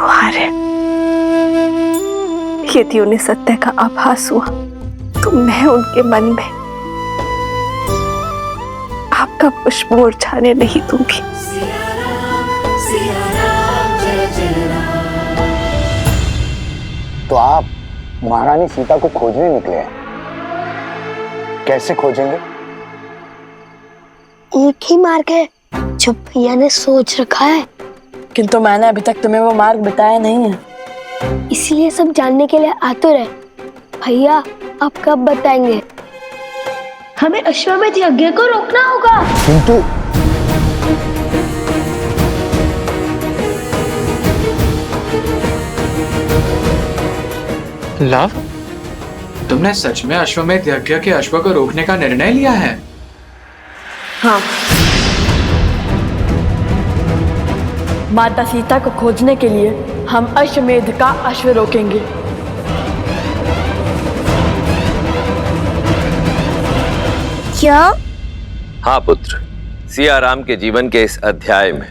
तो हारे। यदि उन्हें सत्य का आभास हुआ तो मैं उनके मन में आपका पुष्प मुरझाने नहीं दूंगी। तो आप महारानी सीता को खोजने निकले हैं, कैसे खोजेंगे? एक ही मार्ग है जो भैया ने सोच रखा है, किंतु मैंने अभी तक तुम्हें वो मार्ग बताया नहीं है, इसलिए सब जानने के लिए आतुर है। भैया आप कब बताएंगे? हमें अश्वमेध यज्ञ को रोकना होगा। किंतु लव, तुमने सच में अश्वमेध यज्ञ के अश्व को रोकने का निर्णय लिया है? हाँ, माता सीता को खोजने के लिए हम अश्वमेध का अश्व रोकेंगे। क्या? हाँ पुत्र, सिया राम के जीवन के इस अध्याय में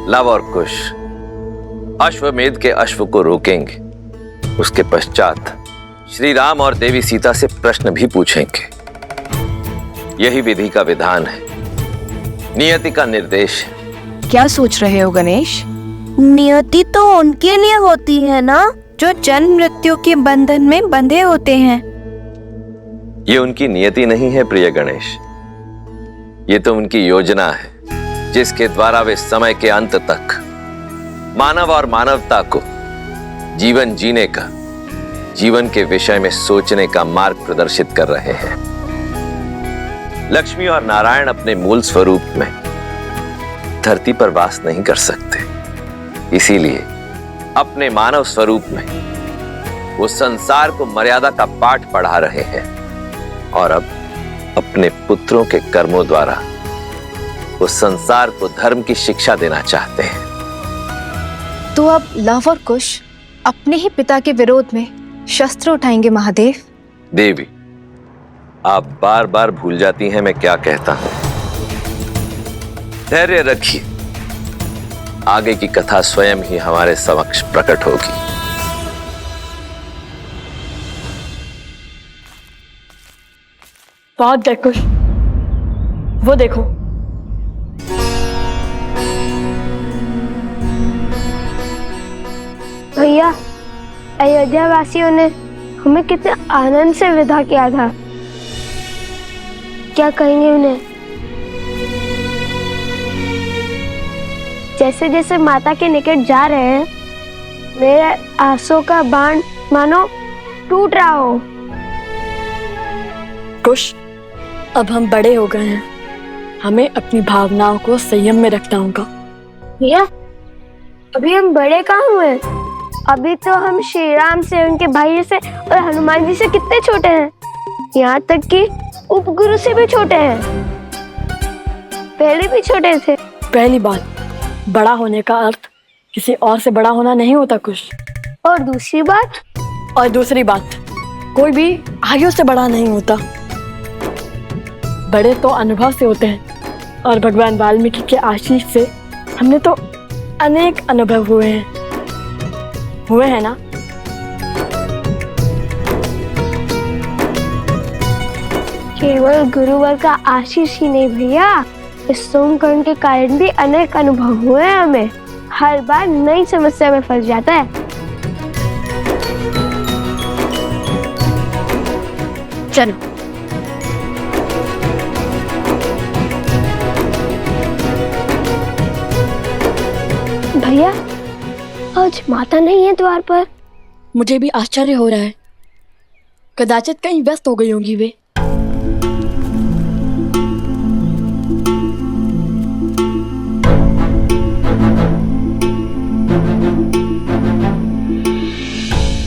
लव और कुश अश्वमेध के अश्व को रोकेंगे। उसके पश्चात श्री राम और देवी सीता से प्रश्न भी पूछेंगे। यही विधि का विधान है, नियति का निर्देश है। क्या सोच रहे हो गणेश? नियति तो उनके लिए होती है ना जो जन्म मृत्यु के बंधन में बंधे होते हैं। ये उनकी नियति नहीं है प्रिय गणेश, ये तो उनकी योजना है जिसके द्वारा वे समय के अंत तक मानव और मानवता को जीवन जीने का, जीवन के विषय में सोचने का मार्ग प्रदर्शित कर रहे हैं। लक्ष्मी और नारायण अपने मूल स्वरूप में धरती पर वास नहीं कर सकते, इसीलिए अपने मानव स्वरूप में वो संसार को मर्यादा का पाठ पढ़ा रहे हैं और अब अपने पुत्रों के कर्मों द्वारा वो संसार को धर्म की शिक्षा देना चाहते हैं। तो अब लव और कुश अपने ही पिता के विरोध में शस्त्र उठाएंगे महादेव? देवी, आप बार बार भूल जाती हैं मैं क्या कहता हूं। धैर्य रखिए, आगे की कथा स्वयं ही हमारे समक्ष प्रकट होगी। पहुंच गए कुश, वो देखो। भैया, अयोध्या वासियों ने हमें कितने आनंद से विदा किया था। क्या कहेंगे उन्हें? जैसे जैसे माता के निकट जा रहे हैं, मेरे आंसुओं का बाण मानो टूट रहा हो। कुश, अब हम बड़े हो गए हैं, हमें अपनी भावनाओं को संयम में रखना होगा। भैया, अभी हम बड़े कहाँ हुए? अभी तो हम श्री राम से, उनके भाई से और हनुमान जी से कितने छोटे हैं। यहाँ तक कि उपगुरु से भी छोटे हैं, पहले भी छोटे थे। पहली बात, बड़ा होने का अर्थ किसी और से बड़ा होना नहीं होता कुश। और दूसरी बात, कोई भी आयु से बड़ा नहीं होता। बड़े तो अनुभव से होते हैं और भगवान वाल्मीकि के आशीष से हमने तो अनेक अनुभव हुए हैं ना। केवल गुरुवर का आशीष ही नहीं भैया, इस सोमकर्ण के कारण भी अनेक अनुभव हुए हैं हमें। हर बार नई समस्या में फंस जाता है। चलो। भैया, आज माता नहीं है द्वार पर। मुझे भी आश्चर्य हो रहा है, कदाचित कहीं व्यस्त हो गई होंगी वे।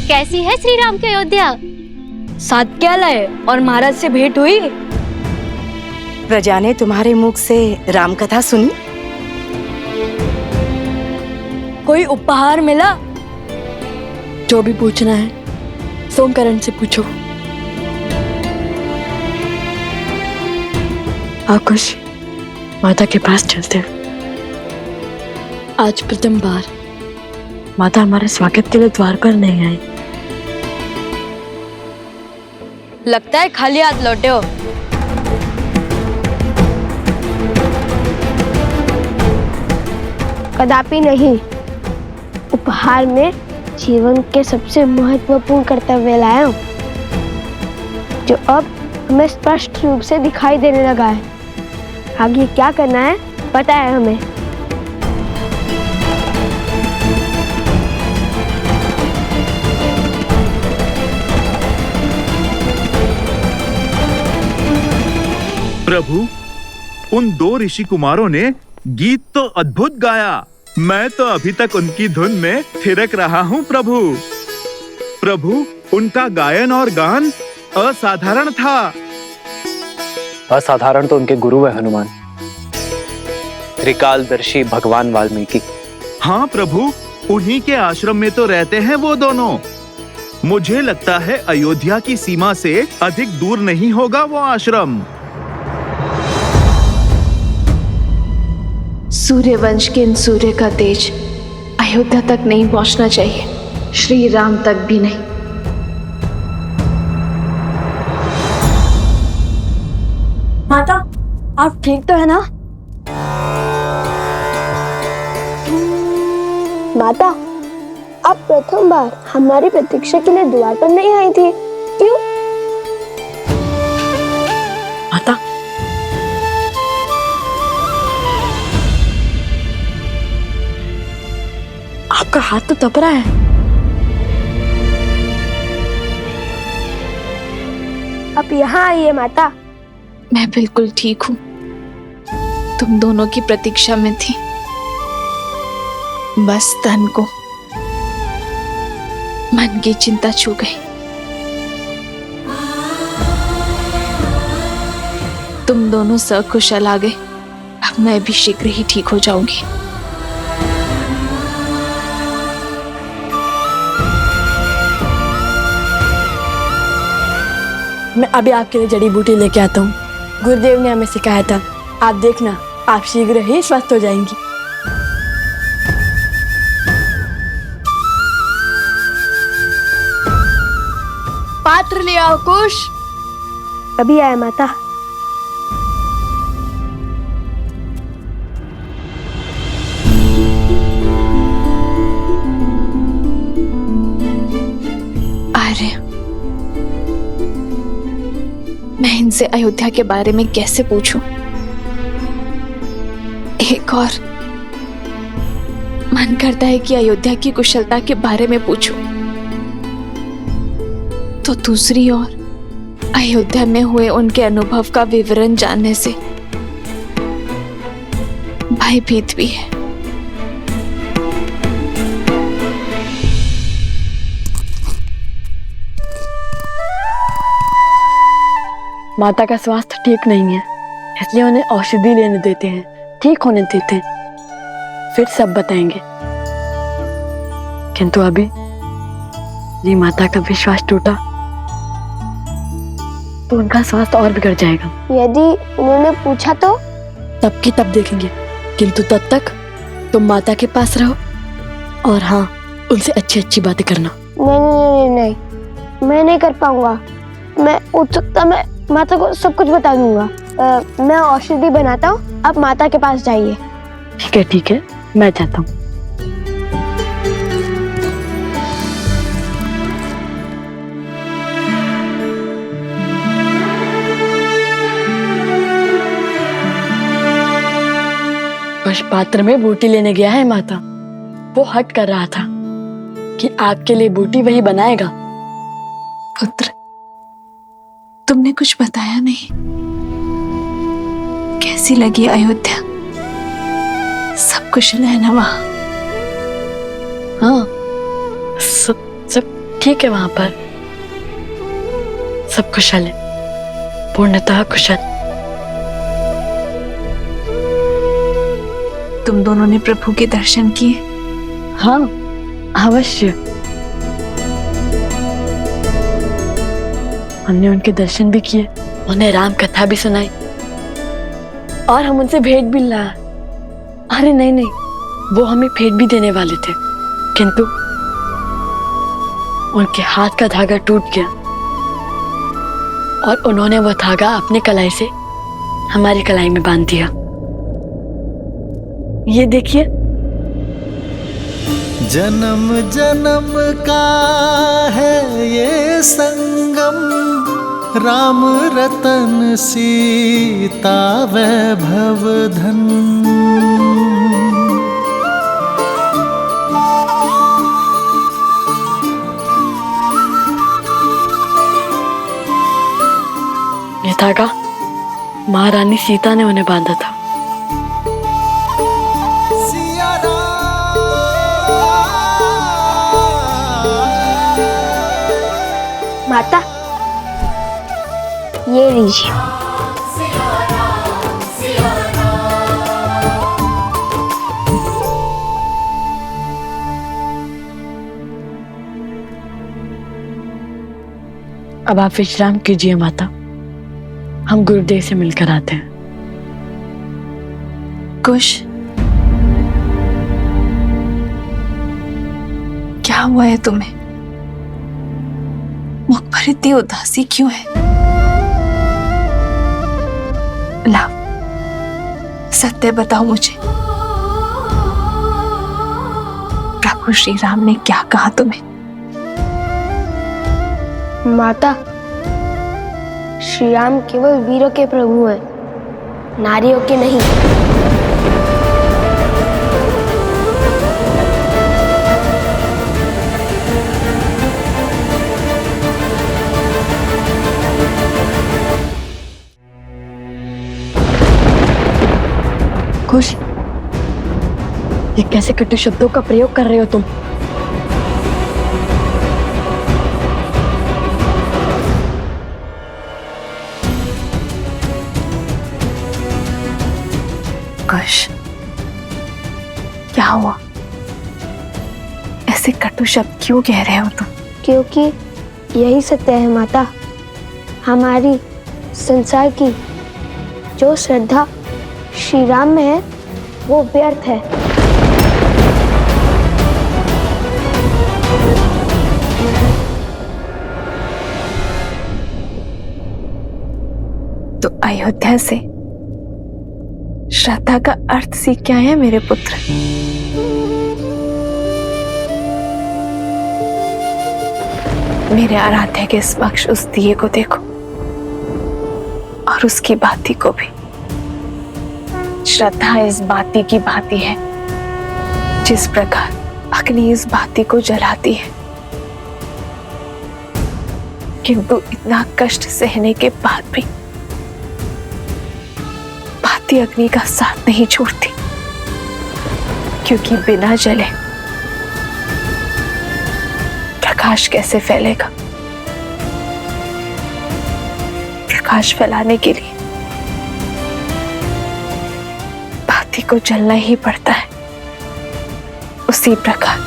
कैसी है श्री राम की अयोध्या? साथ क्या लाए और महाराज से भेंट हुई? प्रजा ने तुम्हारे मुख से राम कथा सुनी? कोई उपहार मिला? जो भी पूछना है सोमकर्ण से पूछो। आकुश, माता के पास चलते हैं। आज प्रथम बार माता हमारे स्वागत के लिए द्वार पर नहीं आई। लगता है खाली हाथ लौटे हो। कदापि नहीं। उपहार में जीवन के सबसे महत्वपूर्ण कर्तव्य लाया हूं, जो अब हमें स्पष्ट रूप से दिखाई देने लगा है। आगे क्या करना है पता है हमें। प्रभु, उन 2 ऋषि कुमारों ने गीत तो अद्भुत गाया। मैं तो अभी तक उनकी धुन में थिरक रहा हूँ प्रभु। प्रभु, उनका गायन और गान असाधारण था। असाधारण तो उनके गुरु है हनुमान, त्रिकालदर्शी भगवान वाल्मीकि। हाँ प्रभु, उन्हीं के आश्रम में तो रहते हैं वो दोनों। मुझे लगता है अयोध्या की सीमा से अधिक दूर नहीं होगा वो आश्रम। सूर्यवंश के इन सूर्य का तेज अयोध्या तक नहीं पहुंचना चाहिए, श्री राम तक भी नहीं। माता, आप ठीक तो है ना? माता, आप प्रथम बार हमारी प्रतीक्षा के लिए द्वार पर नहीं आई थी, क्यों? माता, आपका हाथ तो तप रहा है। आप यहाँ आइए माता। मैं बिल्कुल ठीक हूँ। तुम दोनों की प्रतीक्षा में थी। बस तन को मन की चिंता छू गई। तुम दोनों सकुशल आ गए। अब मैं भी शीघ्र ही ठीक हो जाऊंगी। मैं अभी आपके लिए जड़ी बूटी लेके आता हूँ। गुरुदेव ने हमें सिखाया था। आप देखना, आप शीघ्र ही स्वस्थ हो जाएंगी। पात्र ले आओ कुश। अभी आया माता। आर्य, मैं इनसे अयोध्या के बारे में कैसे पूछूं? एक और मन करता है कि अयोध्या की कुशलता के बारे में पूछूं, तो दूसरी ओर अयोध्या में हुए उनके अनुभव का विवरण जानने से भयभीत भी है। माता का स्वास्थ्य ठीक नहीं है, इसलिए उन्हें औषधि लेने देते हैं, ठीक होने देते हैं, फिर सब बताएंगे। किंतु अभी जी माता का विश्वास टूटा तो उनका स्वास्थ्य और बिगड़ जाएगा। यदि उन्होंने पूछा तो? तब की तब देखेंगे, किंतु तब तक तुम माता के पास रहो और हाँ, उनसे अच्छी अच्छी बातें करना। नहीं, मैं नहीं कर पाऊंगा। मैं उत्सुकता में माता को सब कुछ बता दूंगा। मैं औषधि बनाता हूँ, आप माता के पास जाइए। ठीक है, मैं जाता हूँ। कुछ पात्र में बूटी लेने गया है माता। वो हट कर रहा था कि आपके लिए बूटी वही बनाएगा। पुत्र, तुमने कुछ बताया नहीं। कैसी लगी अयोध्या? सब कुशल है ना वहां? हाँ, सब ठीक है वहां पर। सब कुशल है, पूर्णतः कुशल। तुम दोनों ने प्रभु के दर्शन किए? हाँ, अवश्य। हमने उनके दर्शन भी किए, उन्हें राम कथा भी सुनाई और हम उनसे भेंट भी लाए। अरे नहीं, वो हमें भेंट भी देने वाले थे, किंतु उनके हाथ का धागा टूट गया और उन्होंने वो धागा अपनी कलाई से हमारी कलाई में बांध दिया। ये देखिए, जन्म जन्म का है ये संगम, राम रतन सीता वैभव धन। ये धागा महारानी सीता ने उन्हें बांधा था। माता, ये लीजिए। अब आप विश्राम कीजिए माता, हम गुरुदेव से मिलकर आते हैं। कुश, क्या हुआ है तुम्हें? मुख पर इतनी उदासी क्यों है? लाओ, सत्य बताओ मुझे, प्रभु श्री राम ने क्या कहा तुम्हें? माता, श्री राम केवल वीरों के प्रभु हैं, नारियों के नहीं। खुश, ये कैसे कटु शब्दों का प्रयोग कर रहे हो तुम? कुश, क्या हुआ? ऐसे कटु शब्द क्यों कह रहे हो तुम? क्योंकि यही सत्य है माता, हमारी संसार की जो श्रद्धा श्री राम में है वो व्यर्थ है। तो अयोध्या से श्रद्धा का अर्थ सीख क्या है मेरे पुत्र? मेरे आराध्य के समक्ष उस दिए को देखो और उसकी बाती को भी। श्रद्धा इस बाती की भांति है, जिस प्रकार अग्नि इस बाती को जलाती है, किंतु इतना कष्ट सहने के बाद भी बाती अग्नि का साथ नहीं छोड़ती, क्योंकि बिना जले प्रकाश कैसे फैलेगा? प्रकाश फैलाने के लिए बाती को जलना ही पड़ता है। उसी प्रकार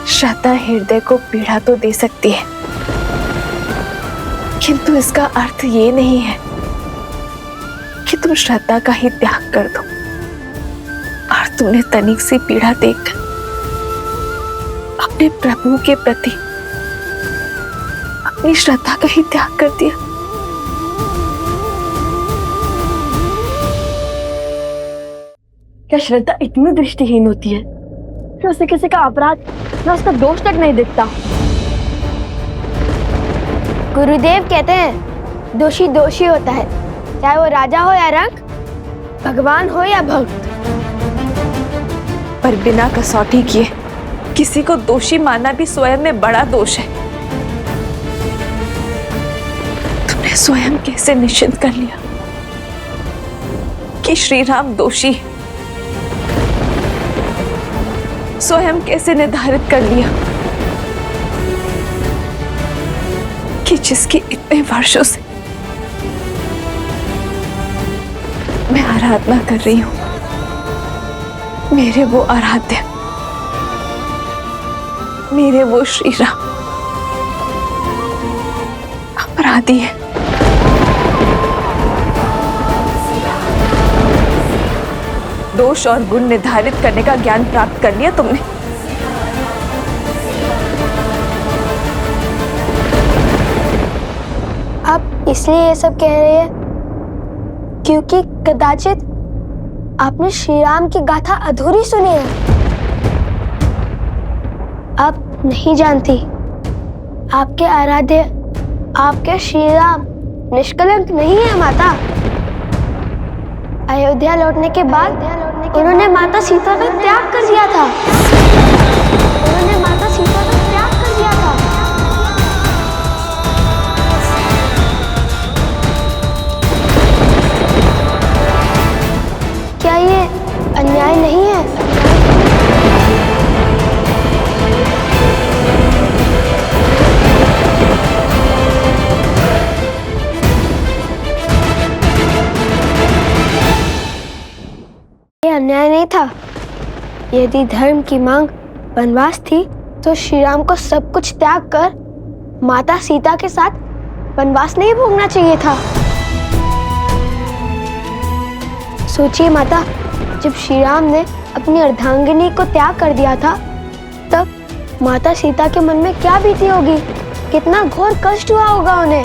श्रद्धा हृदय को पीड़ा तो दे सकती है, किंतु इसका अर्थ ये नहीं है कि तुम श्रद्धा का ही त्याग कर दो और तुमने तनिक सी पीड़ा देखकर अपने प्रभु के प्रति अपनी श्रद्धा का ही त्याग कर दिया। क्या श्रद्धा इतनी दृष्टिहीन होती है कि उसे किसी का अपराध या उसका दोष तक नहीं दिखता? गुरुदेव कहते हैं दोषी दोषी होता है, चाहे वो राजा हो या रंक, भगवान हो या भक्त। पर बिना कसौटी किए किसी को दोषी मानना भी स्वयं में बड़ा दोष है। तुमने स्वयं कैसे निश्चित कर लिया कि श्री राम दोषी है? स्वयं कैसे निर्धारित कर लिया कि जिसकी इतने वर्षों से मैं आराधना कर रही हूं, मेरे वो आराध्य, मेरे वो श्री राम अपराधी है? दोष और गुण निर्धारित करने का ज्ञान प्राप्त कर लिया तुमने। आप इसलिए ये सब कह रहे हैं क्योंकि कदाचित आपने श्री राम की गाथा अधूरी सुनी है। आप नहीं जानती, आपके आराध्य आपके श्री राम निष्कलंक नहीं है माता। अयोध्या लौटने के बाद उन्होंने माता सीता का त्याग कर दिया था। उन्होंने माता सीता का त्याग कर दिया था। क्या ये अन्याय नहीं है? ये अन्याय नहीं था। यदि धर्म की मांग वनवास थी तो श्री राम को सब कुछ त्याग कर माता सीता के साथ वनवास नहीं भोगना चाहिए था। सोचिए माता, जब श्री राम ने अपनी अर्धांगिनी को त्याग कर दिया था तब माता सीता के मन में क्या बीती होगी, कितना घोर कष्ट हुआ होगा उन्हें।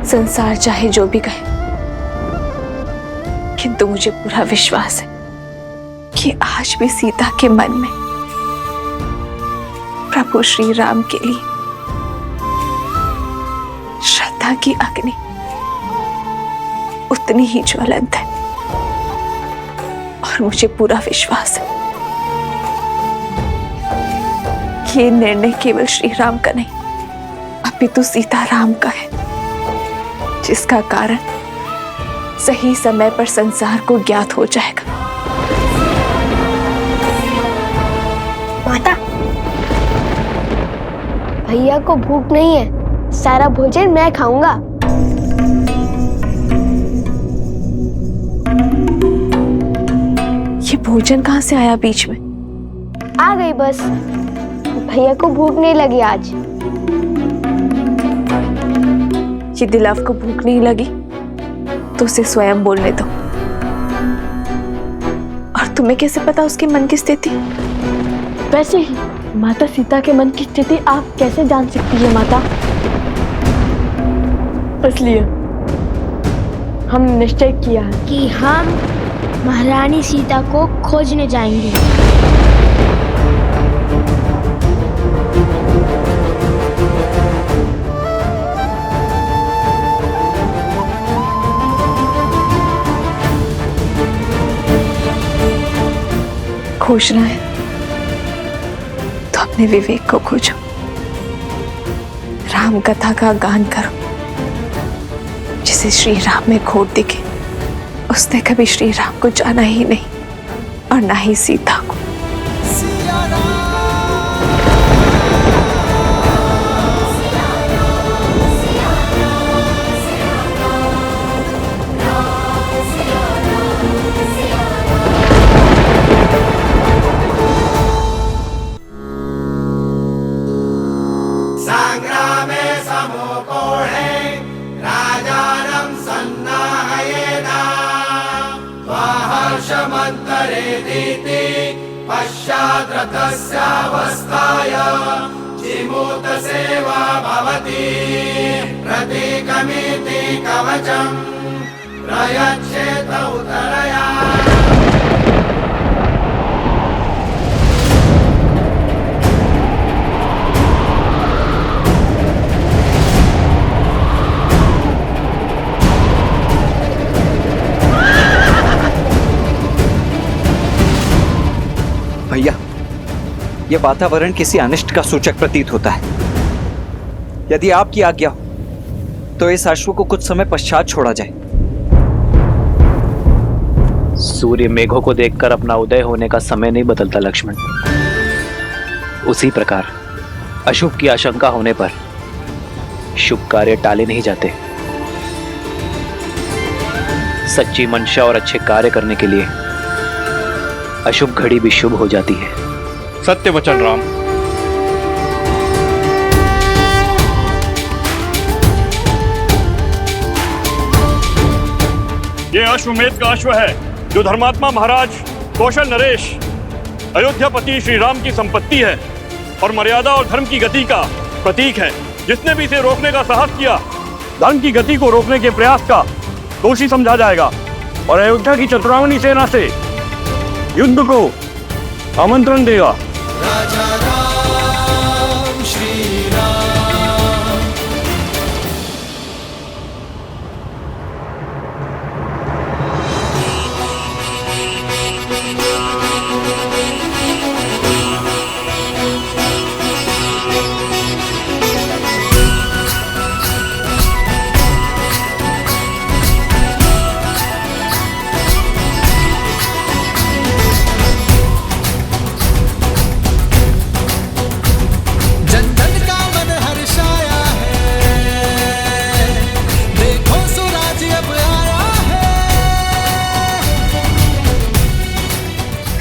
संसार चाहे जो भी कहे, किंतु मुझे पूरा विश्वास है कि आज भी सीता के मन में प्रभु श्री राम के लिए श्रद्धा की अग्नि उतनी ही ज्वलंत है। और मुझे पूरा विश्वास है कि ये निर्णय केवल श्री राम का नहीं, अपितु सीता राम का है, जिसका कारण सही समय पर संसार को ज्ञात हो जाएगा। माता, भैया को भूख नहीं है, सारा भोजन मैं खाऊंगा। ये भोजन कहाँ से आया बीच में? आ गई बस, भैया को भूख नहीं लगी आज। ये दिलाव को भूख नहीं लगी तो उसे स्वयं बोलने दो। और तुम्हें कैसे पता उसके मन की स्थिति? वैसे ही माता सीता के मन की स्थिति आप कैसे जान सकती है माता? इसलिए हमने निश्चय किया है कि हम महारानी सीता को खोजने जाएंगे। खोजना है तो अपने विवेक को खोजो, राम कथा का गान करो। जिसे श्री राम में खोट दिखे उसने कभी श्री राम को जाना ही नहीं और ना ही सीता को। पश्चाद्रतस्यावस्थाय जिमूत सेवा भवति प्रतीकमिति कवचम् प्रयच्छेत उतरया। भैया, यह वातावरण किसी अनिष्ट का सूचक प्रतीत होता है। यदि आपकी आज्ञा हो तो इस अश्व को कुछ समय पश्चात छोड़ा जाए। सूर्य मेघों को देखकर अपना उदय होने का समय नहीं बदलता लक्ष्मण। उसी प्रकार अशुभ की आशंका होने पर शुभ कार्य टाले नहीं जाते। सच्ची मंशा और अच्छे कार्य करने के लिए अशुभ घड़ी भी शुभ हो जाती है। सत्य वचन राम। ये अश्वमेध का अश्व है जो धर्मात्मा महाराज कौशल नरेश अयोध्यापति श्री राम की संपत्ति है और मर्यादा और धर्म की गति का प्रतीक है। जिसने भी इसे रोकने का साहस किया, धर्म की गति को रोकने के प्रयास का दोषी समझा जाएगा और अयोध्या की चतुरांगनी सेना से युद्ध को आमंत्रण देगा। राजा राम श्री राम। जन जन का मन हर्षाया है, देखो स्वराज अब आया है।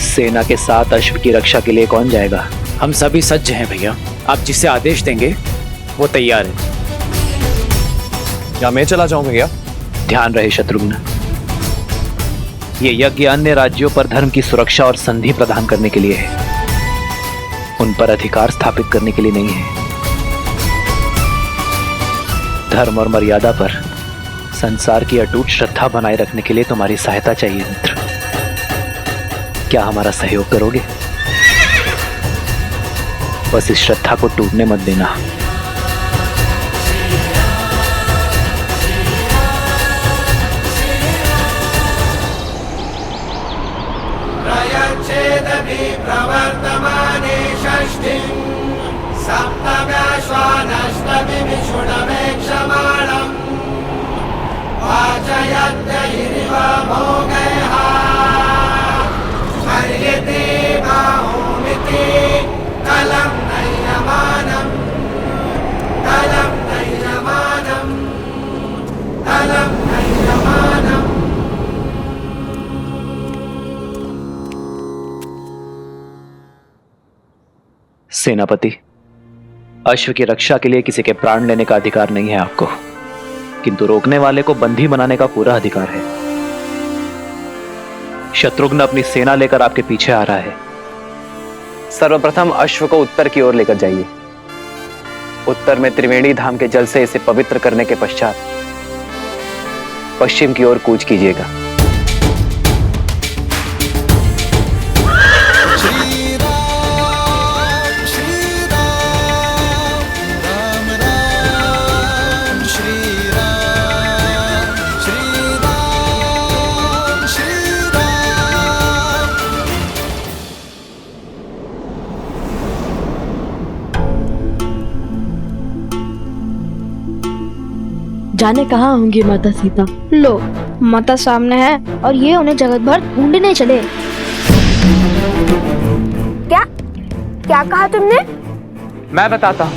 सेना के साथ अश्व की रक्षा के लिए कौन जाएगा? हम सभी सज्ज हैं भैया, आप जिसे आदेश देंगे वो तैयार है। क्या मैं चला जाऊं भैया? ध्यान रहे शत्रुघ्न, ये यज्ञ अन्य राज्यों पर धर्म की सुरक्षा और संधि प्रदान करने के लिए है, उन पर अधिकार स्थापित करने के लिए नहीं है। धर्म और मर्यादा पर संसार की अटूट श्रद्धा बनाए रखने के लिए तुम्हारी सहायता चाहिए मित्र। क्या हमारा सहयोग करोगे? बस इस श्रद्धा को टूटने मत देना। प्रयच्छेदपि प्रवर्तमाने षष्ठीं सप्तव्याश्वानष्टभिषुणमेक्षमाणम् वाचयत्यहिरिव भोगैः हर्यते बाहुमिति कलं नैयमानं कलं नैयमानं कलं नैयमानम्। सेनापति, अश्व की रक्षा के लिए किसी के प्राण लेने का अधिकार नहीं है आपको, किंतु रोकने वाले को बंदी बनाने का पूरा अधिकार है। शत्रुघ्न अपनी सेना लेकर आपके पीछे आ रहा है। सर्वप्रथम अश्व को उत्तर की ओर लेकर जाइए। उत्तर में त्रिवेणी धाम के जल से इसे पवित्र करने के पश्चात पश्चिम की ओर कूच कीजिएगा। जाने कहाँ होंगी माता सीता? लो, माता सामने है और ये उन्हें जगत भर ढूंढने चले। क्या क्या कहा तुमने? मैं बताता हूँ।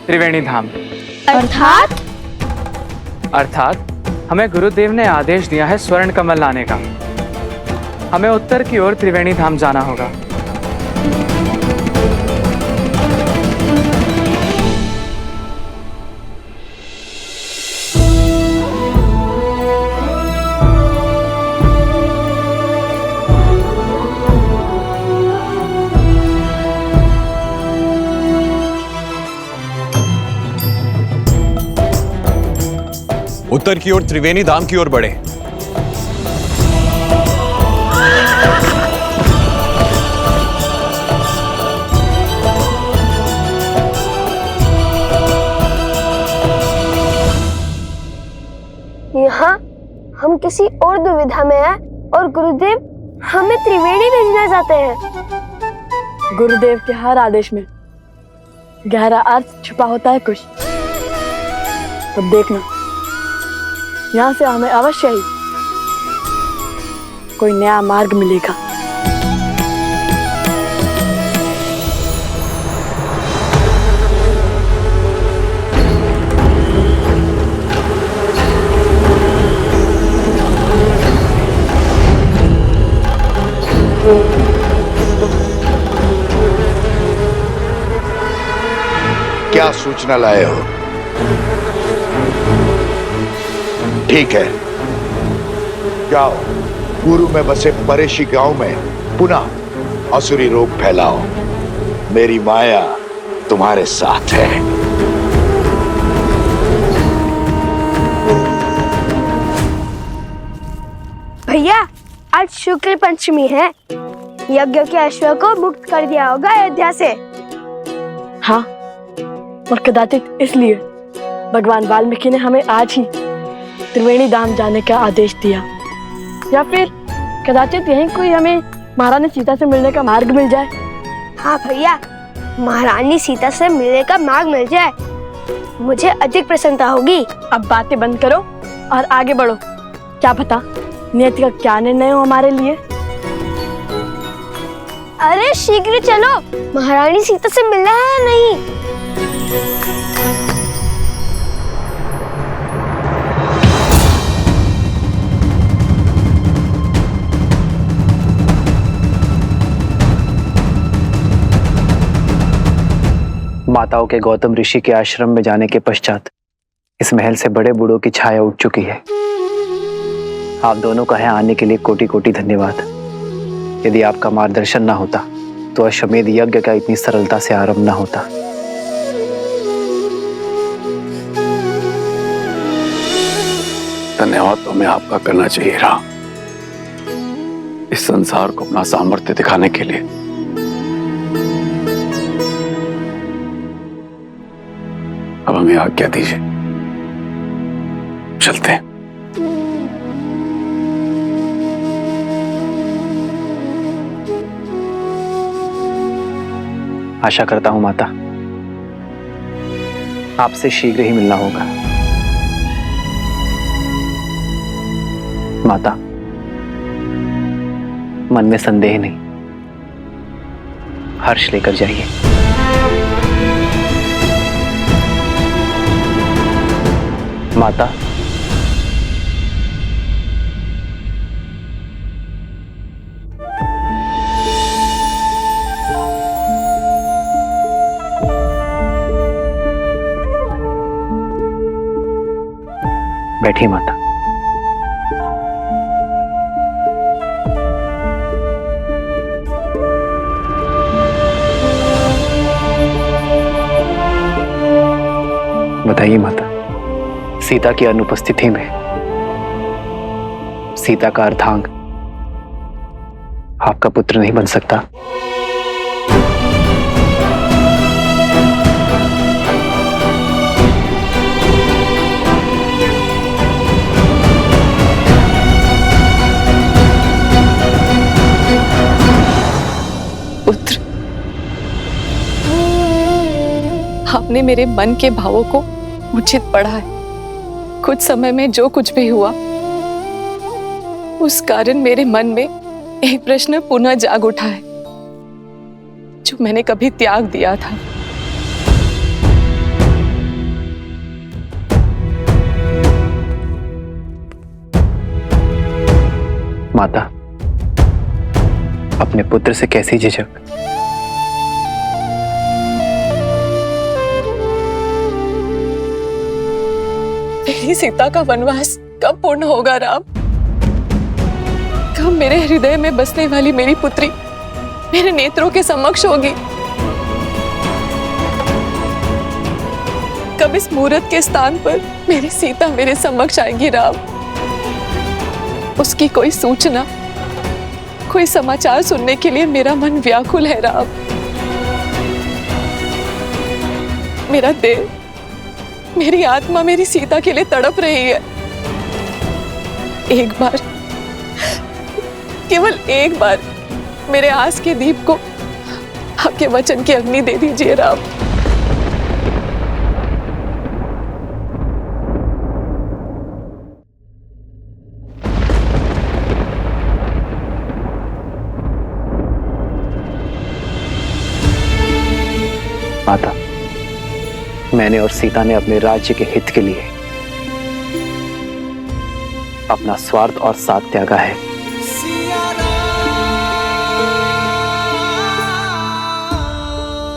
त्रिवेणी धाम अर्थात हमें गुरुदेव ने आदेश दिया है स्वर्ण कमल लाने का। हमें उत्तर की ओर त्रिवेणी धाम जाना होगा। उत्तर की ओर त्रिवेणी धाम की ओर बढ़े। यहाँ हम किसी और दुविधा में हैं और गुरुदेव हमें त्रिवेणी भेजना चाहते हैं। गुरुदेव के हर आदेश में गहरा अर्थ छुपा होता है कुछ। अब देखना, यहाँ से हमें अवश्य ही कोई नया मार्ग मिलेगा। क्या सूचना लाए हो? ठीक है, जाओ पूर्व में बसे परेशी गांव में पुनः असुरी रोग फैलाओ। मेरी माया तुम्हारे साथ है। भैया, आज शुक्ल पंचमी है। यज्ञ के अश्व को मुक्त कर दिया होगा अयोध्या से। हाँ, और कदाचित इसलिए भगवान वाल्मीकि ने हमें आज ही त्रिवेणी धाम जाने का आदेश दिया, या फिर कदाचित यहीं कोई हमें महारानी सीता से मिलने का मार्ग मिल जाए। हाँ भैया, महारानी सीता से मिलने का मार्ग मिल जाए, मुझे अधिक प्रसन्नता होगी। अब बातें बंद करो और आगे बढ़ो। क्या पता नियति का क्या निर्णय हो हमारे लिए। अरे शीघ्र चलो, महारानी सीता से मिलना है या नहीं? माताओं के गौतम ऋषि के आश्रम में जाने के पश्चात इस महल से बड़े बूढ़ों की छाया उठ चुकी है। आप दोनों का यहाँ आने के लिए कोटि कोटि धन्यवाद। यदि आपका मार्गदर्शन ना होता तो अश्वमेध यज्ञ का इतनी सरलता से आरंभ ना होता। धन्यवाद तो हमें आपका करना चाहिए रहा, इस संसार को अपना सामर्थ्य दिखाने के लिए। अब हमें आज्ञा दीजिए, चलते हैं। आशा करता हूं माता, आपसे शीघ्र ही मिलना होगा। माता, मन में संदेह नहीं, हर्ष लेकर जाइए। माता, बैठिए माता। बताइए माता, सीता की अनुपस्थिति में सीता का अर्धांग आपका पुत्र नहीं बन सकता? पुत्र, आपने मेरे मन के भावों को उचित पढ़ा है। कुछ समय में जो कुछ भी हुआ, उस कारण मेरे मन में एक प्रश्न पुनः जाग उठा है, जो मैंने कभी त्याग दिया था। माता, अपने पुत्र से कैसी झिझक? मेरी सीता का वनवास कब पूर्ण होगा राम? कब मेरे हृदय में बसने वाली मेरी पुत्री मेरे नेत्रों के समक्ष होगी? कब इस मुहूर्त के स्थान पर मेरी सीता मेरे समक्ष आएगी राम? उसकी कोई सूचना, कोई समाचार सुनने के लिए मेरा मन व्याकुल है राम। मेरा देह, मेरी आत्मा मेरी सीता के लिए तड़प रही है। एक बार, केवल एक बार मेरे आस के दीप को आपके वचन की अग्नि दे दीजिए राम। माता, मैंने और सीता ने अपने राज्य के हित के लिए अपना स्वार्थ और साथ त्यागा है।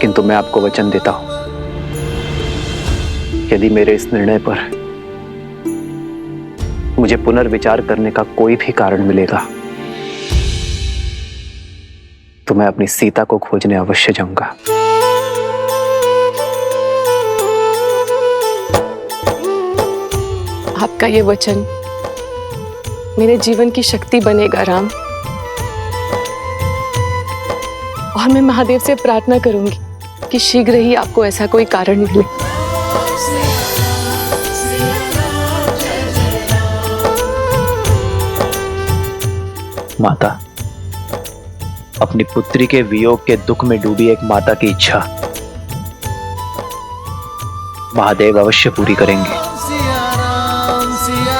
किंतु मैं आपको वचन देता हूं यदि मेरे इस निर्णय पर मुझे पुनर्विचार करने का कोई भी कारण मिलेगा तो मैं अपनी सीता को खोजने अवश्य जाऊंगा। आपका ये वचन मेरे जीवन की शक्ति बनेगा राम, और मैं महादेव से प्रार्थना करूंगी कि शीघ्र ही आपको ऐसा कोई कारण मिले। माता, अपनी पुत्री के वियोग के दुख में डूबी एक माता की इच्छा महादेव अवश्य पूरी करेंगे। सिया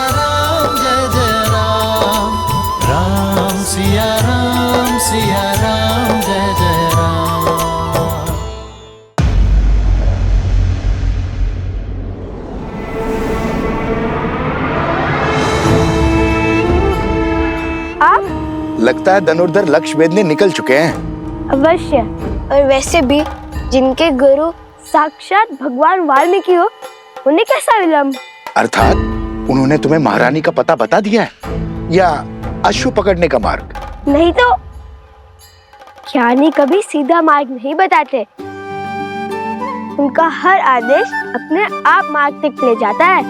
राम जय जय राम, राम सिया राम जय जय राम। आप लगता है धनुर्धर लक्ष्य भेदने निकल चुके हैं। अवश्य, और वैसे भी जिनके गुरु साक्षात भगवान वाल्मीकि हो, उन्हें कैसा विलंब? अर्थात उन्होंने तुम्हें महारानी का पता बता दिया है या अश्व पकड़ने का मार्ग? नहीं तो ज्ञानी कभी सीधा मार्ग नहीं बताते, उनका हर आदेश अपने आप मार्ग तक ले जाता है।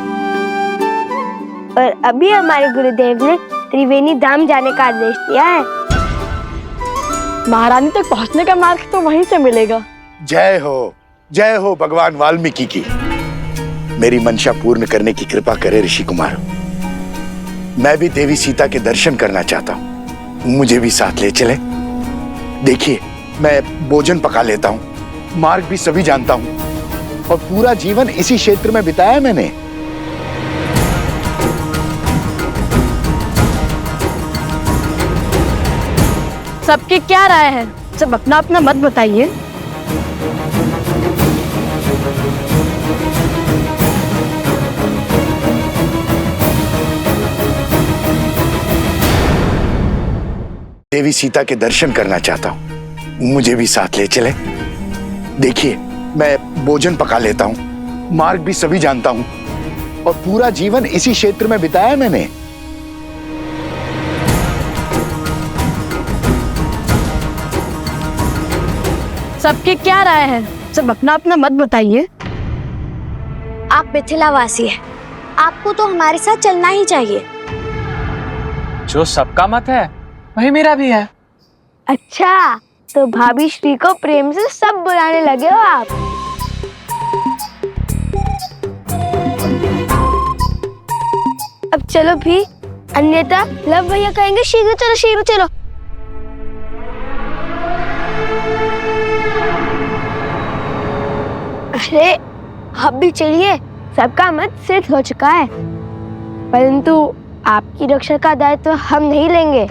और अभी हमारे गुरुदेव ने त्रिवेणी धाम जाने का आदेश दिया है। महारानी तक पहुंचने का मार्ग तो वहीं से मिलेगा। जय हो भगवान वाल्मीकि की। मेरी मंशा पूर्ण करने की कृपा करे ऋषि कुमार। मैं भी देवी सीता के दर्शन करना चाहता हूँ, मुझे भी साथ ले चले। देखिए, मैं भोजन पका लेता हूँ, मार्ग भी सभी जानता हूँ, और पूरा जीवन इसी क्षेत्र में बिताया है मैंने। सबकी क्या राय है? सब अपना अपना मत बताइए। देवी सीता के दर्शन करना चाहता हूँ, मुझे भी साथ ले चले। देखिए, मैं भोजन पका लेता हूँ, मार्ग भी सभी जानता हूँ, और पूरा जीवन इसी क्षेत्र में बिताया है मैंने। सबकी क्या राय है? सब अपना अपना मत बताइए। आप मिथिलावासी हैं, आपको तो हमारे साथ चलना ही चाहिए। जो सबका मत है वही मेरा भी है। अच्छा, तो भाभी श्री को प्रेम से सब बुलाने लगे हो आप। अब चलो भी, अन्यथा लव भैया कहेंगे शीघ्र चलो शीघ्र चलो। अरे अब भी चलिए, सबका मत सिद्ध हो चुका है, परंतु आपकी रक्षा का दायित्व हम नहीं लेंगे।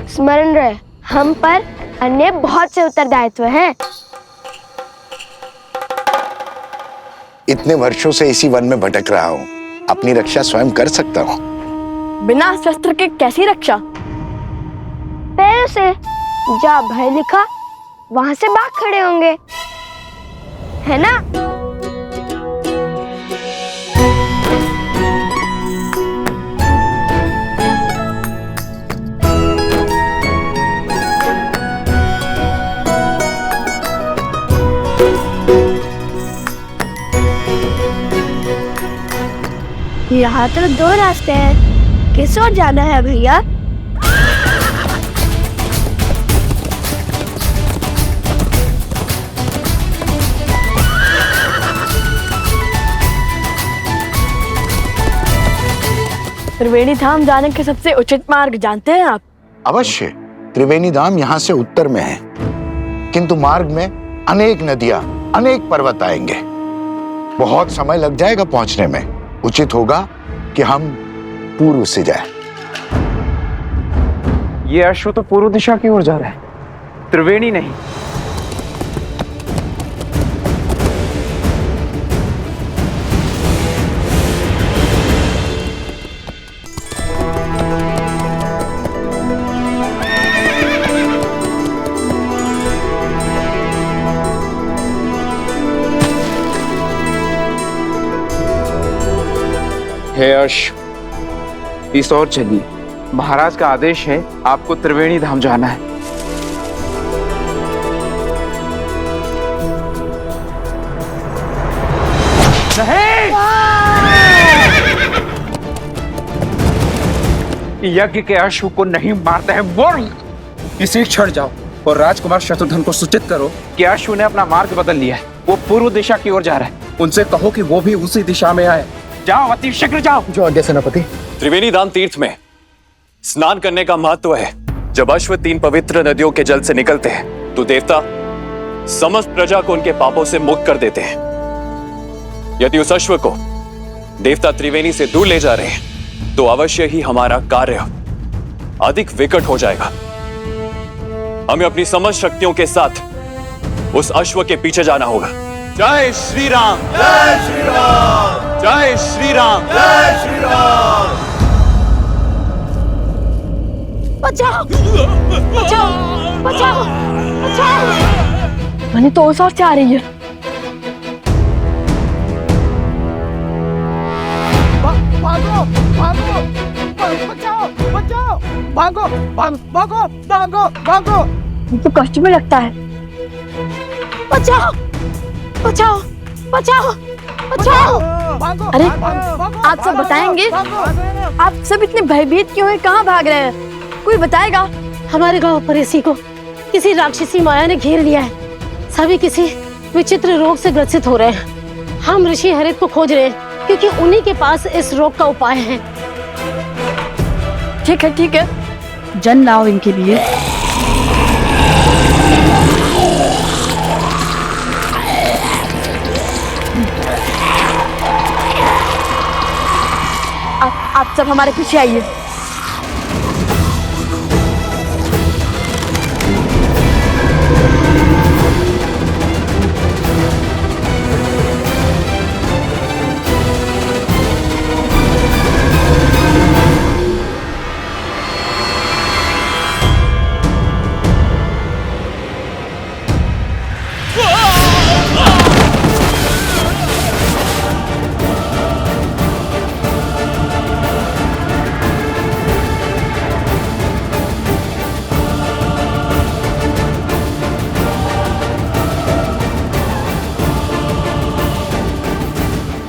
स्मरण रहे, हम पर अन्य बहुत से उत्तरदायित्व हैं। इतने वर्षों से इसी वन में भटक रहा हूँ, अपनी रक्षा स्वयं कर सकता हूँ। बिना शस्त्र के कैसी रक्षा? पैरों से। जहाँ भय लिखा वहां से बाघ खड़े होंगे, है ना? यहाँ तो दो रास्ते हैं, किस ओर जाना है भैया? त्रिवेणी धाम जाने के सबसे उचित मार्ग जानते हैं आप? अवश्य, त्रिवेणी धाम यहाँ से उत्तर में है, किंतु मार्ग में अनेक नदियां, अनेक पर्वत आएंगे। बहुत समय लग जाएगा पहुंचने में। उचित होगा कि हम पूर्व से जाएं। ये अश्व तो पूर्व दिशा की ओर जा रहा है, त्रिवेणी नहीं। हे अर्श, इस ओर चलिए। महाराज का आदेश है, आपको त्रिवेणी धाम जाना है। यज्ञ के अश्व को नहीं मारते हैं बोल। इसी क्षण जाओ और राजकुमार शत्रुघ्न को सूचित करो कि अश्व ने अपना मार्ग बदल लिया है। वो पूर्व दिशा की ओर जा रहा है। उनसे कहो कि वो भी उसी दिशा में आए। जाओ, अति शीघ्र जाओ। जो आज्ञा सेनापति। त्रिवेणी धाम तीर्थ में स्नान करने का महत्व है। जब अश्व 3 पवित्र नदियों के जल से निकलते हैं तो देवता समस्त प्रजा को उनके पापों से मुक्त कर देते हैं। यदि उस अश्व को देवता त्रिवेणी से दूर ले जा रहे हैं तो अवश्य ही हमारा कार्य अधिक विकट हो जाएगा। हमें अपनी समस्त शक्तियों के साथ उस अश्व के पीछे जाना होगा। जय श्री राम, जय श्री राम, जय श्री राम, जय श्री राम। बचाओ बचाओ बचाओ बचाओ। मैंने तो उस ओर से आ रही है। भागो भागो बचाओ बचाओ, भागो भागो भागो भागो। ये तो कष्ट में लगता है। बचाओ बचाओ बचाओ बचाओ। अरे आप सब बताएंगे? आप सब इतने भयभीत क्यों हैं? कहाँ भाग रहे हैं? कोई बताएगा? हमारे गांव पड़ोसी को किसी राक्षसी माया ने घेर लिया है। सभी किसी विचित्र रोग से ग्रसित हो रहे हैं। हम ऋषि हरित को खोज रहे हैं क्योंकि उन्हीं के पास इस रोग का उपाय है। ठीक है, जन लाओ इनके लिए। आप सब हमारे पीछे आइए।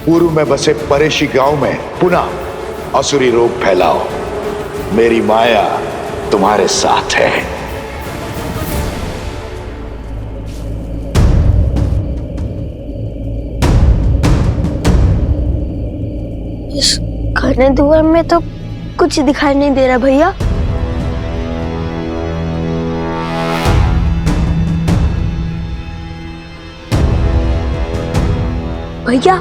पूर्व में बसे परेशी गांव में पुनः असुरी रोग फैलाओ। मेरी माया तुम्हारे साथ है। इस घने धुएं में तो कुछ दिखाई नहीं दे रहा भैया। भैया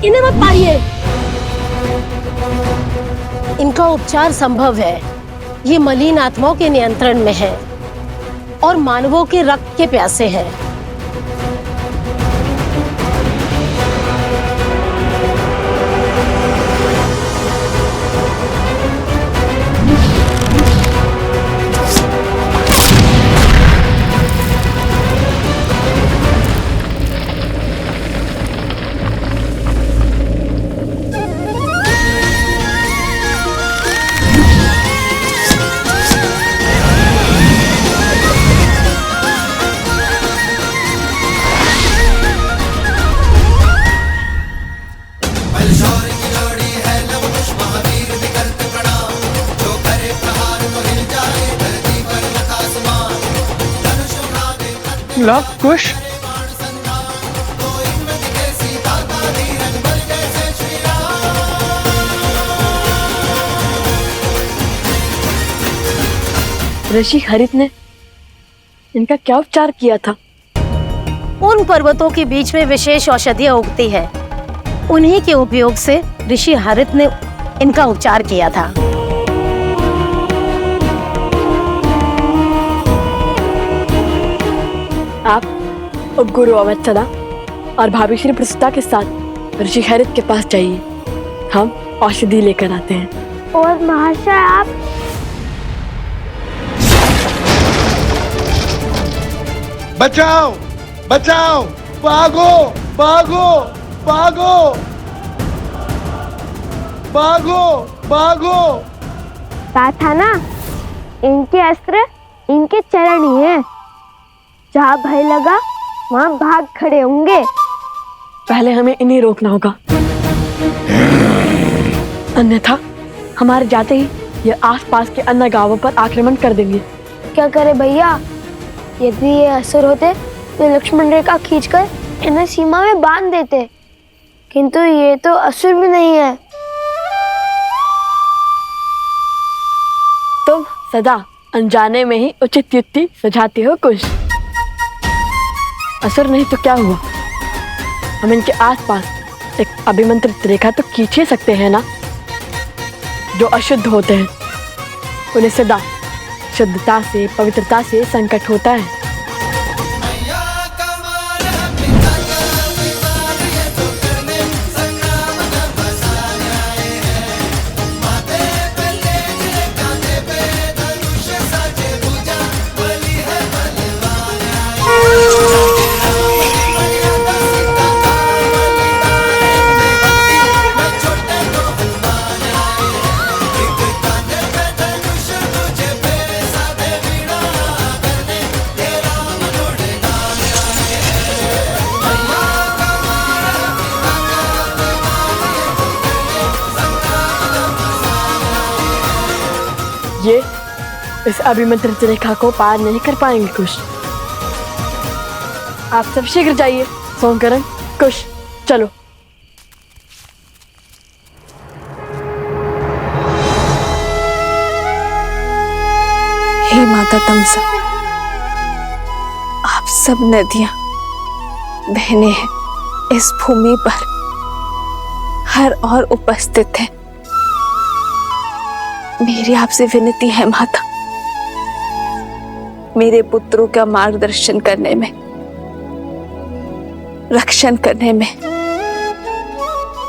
इन्हें मत मारिए। इनका उपचार संभव है। ये मलिन आत्माओं के नियंत्रण में है और मानवों के रक्त के प्यासे हैं। लव कुश, ऋषि हरित ने इनका क्या उपचार किया था? उन पर्वतों के बीच में विशेष औषधियां उगती है, उन्हीं के उपयोग से ऋषि हरित ने इनका उपचार किया था। आप उपगुरु अवत्सला और भाभी श्री प्रसूता के साथ ऋषि हरित के पास जाइए, हम औषधि लेकर आते हैं। और महाशय आप? बचाओ बचाओ, भागो भागो भागो भागो भागो। कहा था ना, इनके अस्त्र इनके चरण ही हैं। जहाँ भय लगा वहाँ भाग खड़े होंगे। पहले हमें इन्हें रोकना होगा, अन्यथा हमारे जाते ही ये आसपास के अन्य गांवों पर आक्रमण कर देंगे। क्या करे भैया, यदि ये असुर होते तो लक्ष्मण रेखा खींचकर इन्हें सीमा में बांध देते, किंतु ये तो असुर भी नहीं है। तुम सदा अनजाने में ही उचित युक्ति सुझाती हो कुश। असुर नहीं तो क्या हुआ, हम इनके आसपास एक अभिमंत्रित रेखा तो खींच ही सकते हैं ना। जो अशुद्ध होते हैं उन्हें सदा शुद्धता से, पवित्रता से संकट होता है। ये इस अभिमंत्रित रेखा को पार नहीं कर पाएंगे कुश। आप सब शीघ्र जाइए। सोमकरण, कुश, चलो। हे माता तमसा, आप सब नदियां, बहनें हैं इस भूमि पर हर और उपस्थित हैं। मेरी आपसे विनती है माता, मेरे पुत्रों का मार्गदर्शन करने में, रक्षण करने में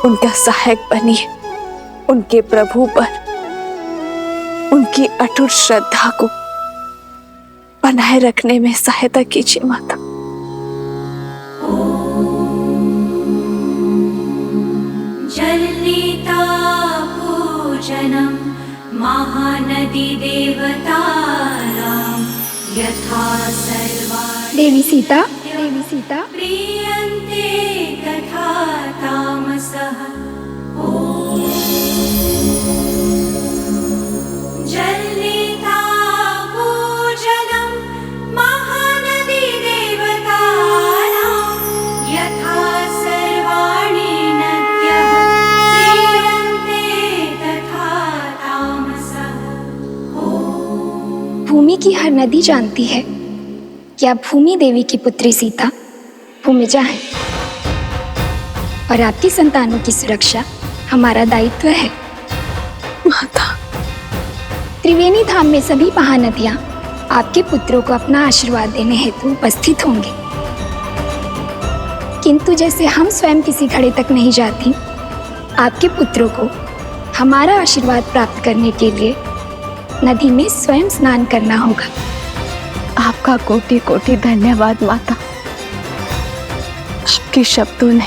उनका सहायक बनिए। उनके प्रभु पर उनकी अटूट श्रद्धा को बनाए रखने में सहायता कीजिए माता। जलनीता पूजनम महानदी देवतानां यथा सर्वा देवी सीता प्रियन्ते तथा तामसः। जलनीता पूजनम महानदी देवतानां यथा सर्वाणि नद्यः प्रियन्ते तथा तामसः। भूमि की हर नदी जानती है क्या भूमि देवी की पुत्री सीता भूमिजा है, और आपकी संतानों की सुरक्षा हमारा दायित्व है। माता, त्रिवेणी धाम में सभी महानदियां आपके पुत्रों को अपना आशीर्वाद देने हेतु उपस्थित होंगे, किंतु जैसे हम स्वयं किसी घड़े तक नहीं जाती, आपके पुत्रों को हमारा आशीर्वाद प्राप्त करने के लिए नदी में स्वयं स्नान करना होगा। आपका कोटि कोटि धन्यवाद माता। आपके शब्दों ने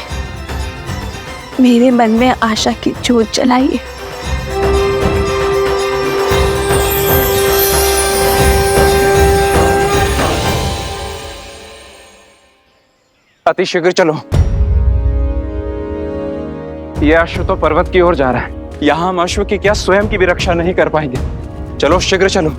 मेरे मन में आशा की ज्योत जलाई है। अतिशीघ्र चलो, यह अश्व तो पर्वत की ओर जा रहा है। यहाँ हम अश्व की क्या स्वयं की भी रक्षा नहीं कर पाएंगे। चलो शीघ्र चलो।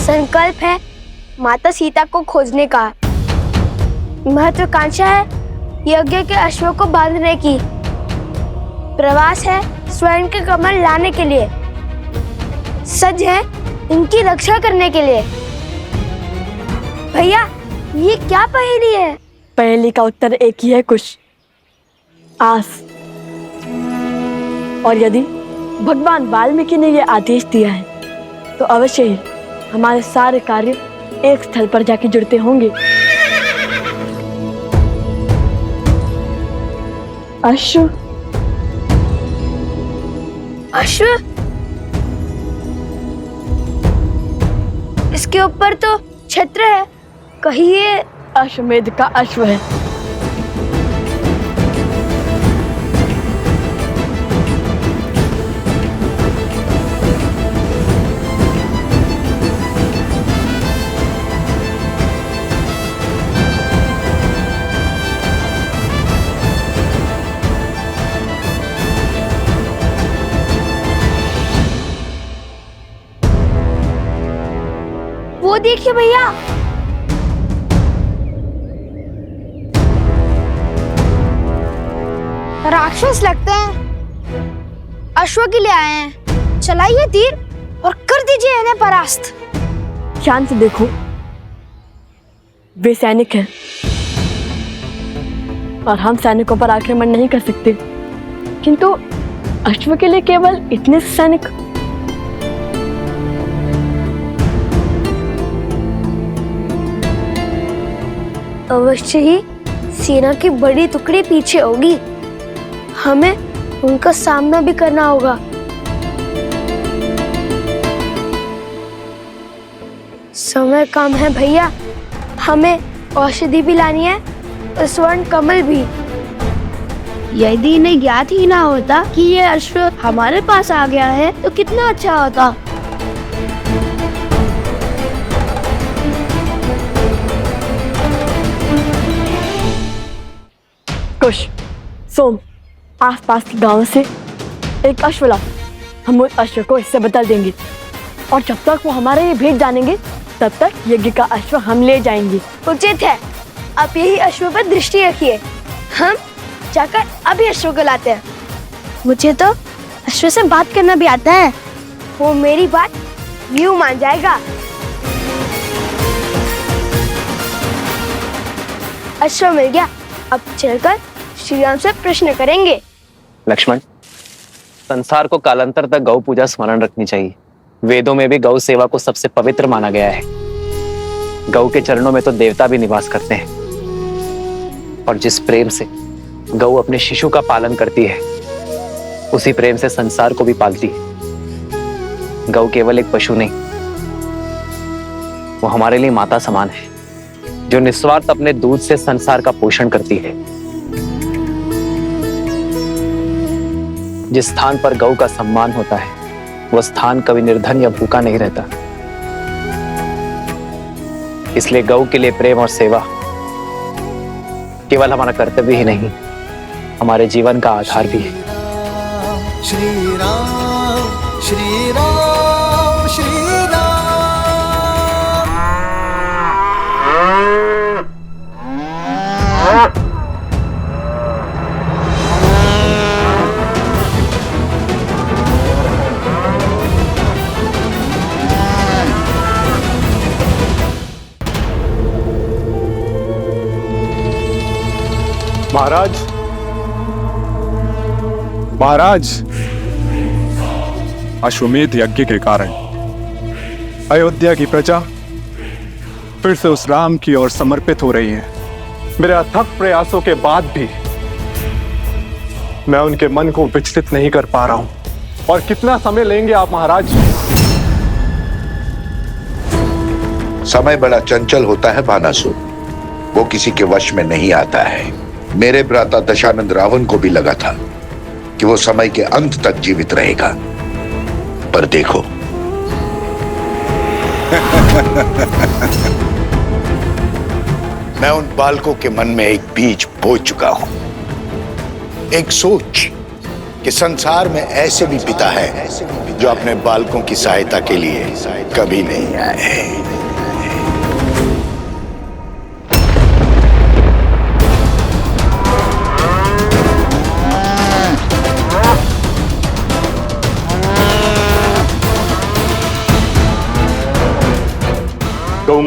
संकल्प है माता सीता को खोजने का। महत्वाकांक्षा है यज्ञ के अश्व को बांधने की, प्रवास है स्वर्ण के कमल लाने के लिए, सज है इनकी रक्षा करने के लिए। भैया ये क्या पहेली है? पहेली का उत्तर एक ही है कुश, आस। और यदि भगवान वाल्मीकि ने यह आदेश दिया है तो अवश्य ही हमारे सारे कार्य एक स्थल पर जाके जुड़ते होंगे। अश्व अश्व, इसके ऊपर तो छत्र है, कहीं ये अश्वमेध का अश्व है। वो देखिए भैया, राक्षस लगते हैं, अश्व के लिए आए हैं। चलाइए तीर और कर दीजिए इन्हें परास्त। ध्यान से देखो, वे सैनिक हैं और हम सैनिकों पर आक्रमण नहीं कर सकते, किंतु अश्व के लिए केवल इतने सैनिक। अवश्य ही सेना की बड़ी टुकड़ी पीछे होगी, हमें उनका सामना भी करना होगा। समय कम है भैया, हमें औषधि भी लानी है और स्वर्ण कमल भी। यदि इन्हें ज्ञात ही ना होता कि ये अश्व हमारे पास आ गया है तो कितना अच्छा होता। कुश, सोम, आसपास के गांव से एक अश्व लाओ। हम उस अश्व को इससे बदल देंगे और जब तक वो हमारे ये भेंट जानेंगे तब तक यज्ञ का अश्व हम ले जाएंगे। उचित है, आप यही अश्व पर दृष्टि रखिए, हम जाकर अभी अश्व को लाते हैं। मुझे तो अश्व से बात करना भी आता है, वो मेरी बात यूं मान जाएगा। अश्व मिल गया, अब चलकर श्री राम से प्रश्न करेंगे। लक्ष्मण, संसार को कालांतर तक गौ पूजा स्मरण रखनी चाहिए। वेदों में भी गौ सेवा को सबसे पवित्र माना गया है। गौ के चरणों में तो देवता भी निवास करते हैं। और जिस प्रेम से गौ अपने शिशु का पालन करती है, उसी प्रेम से संसार को भी पालती है। गौ केवल एक पशु नहीं, वो हमारे लिए माता समान है, जो निस्वार्थ अपने दूध से संसार का पोषण करती है। जिस स्थान पर गौ का सम्मान होता है, वो स्थान कभी निर्धन या भूखा नहीं रहता। इसलिए गौ के लिए प्रेम और सेवा केवल हमारा कर्तव्य ही नहीं, हमारे जीवन का आधार भी है। श्री राम श्री राम श्री राम। महाराज, महाराज, अश्वमेध यज्ञ के कारण अयोध्या की प्रजा फिर से उस राम की ओर समर्पित हो रही है। मेरे अथक प्रयासों के बाद भी मैं उनके मन को विचलित नहीं कर पा रहा हूं। और कितना समय लेंगे आप महाराज? समय बड़ा चंचल होता है भानासुर, वो किसी के वश में नहीं आता है। मेरे भ्राता दशानंद रावण को भी लगा था कि वो समय के अंत तक जीवित रहेगा, पर देखो मैं उन बालकों के मन में एक बीज बो चुका हूं, एक सोच कि संसार में ऐसे भी पिता है जो अपने बालकों की सहायता के लिए कभी नहीं आए।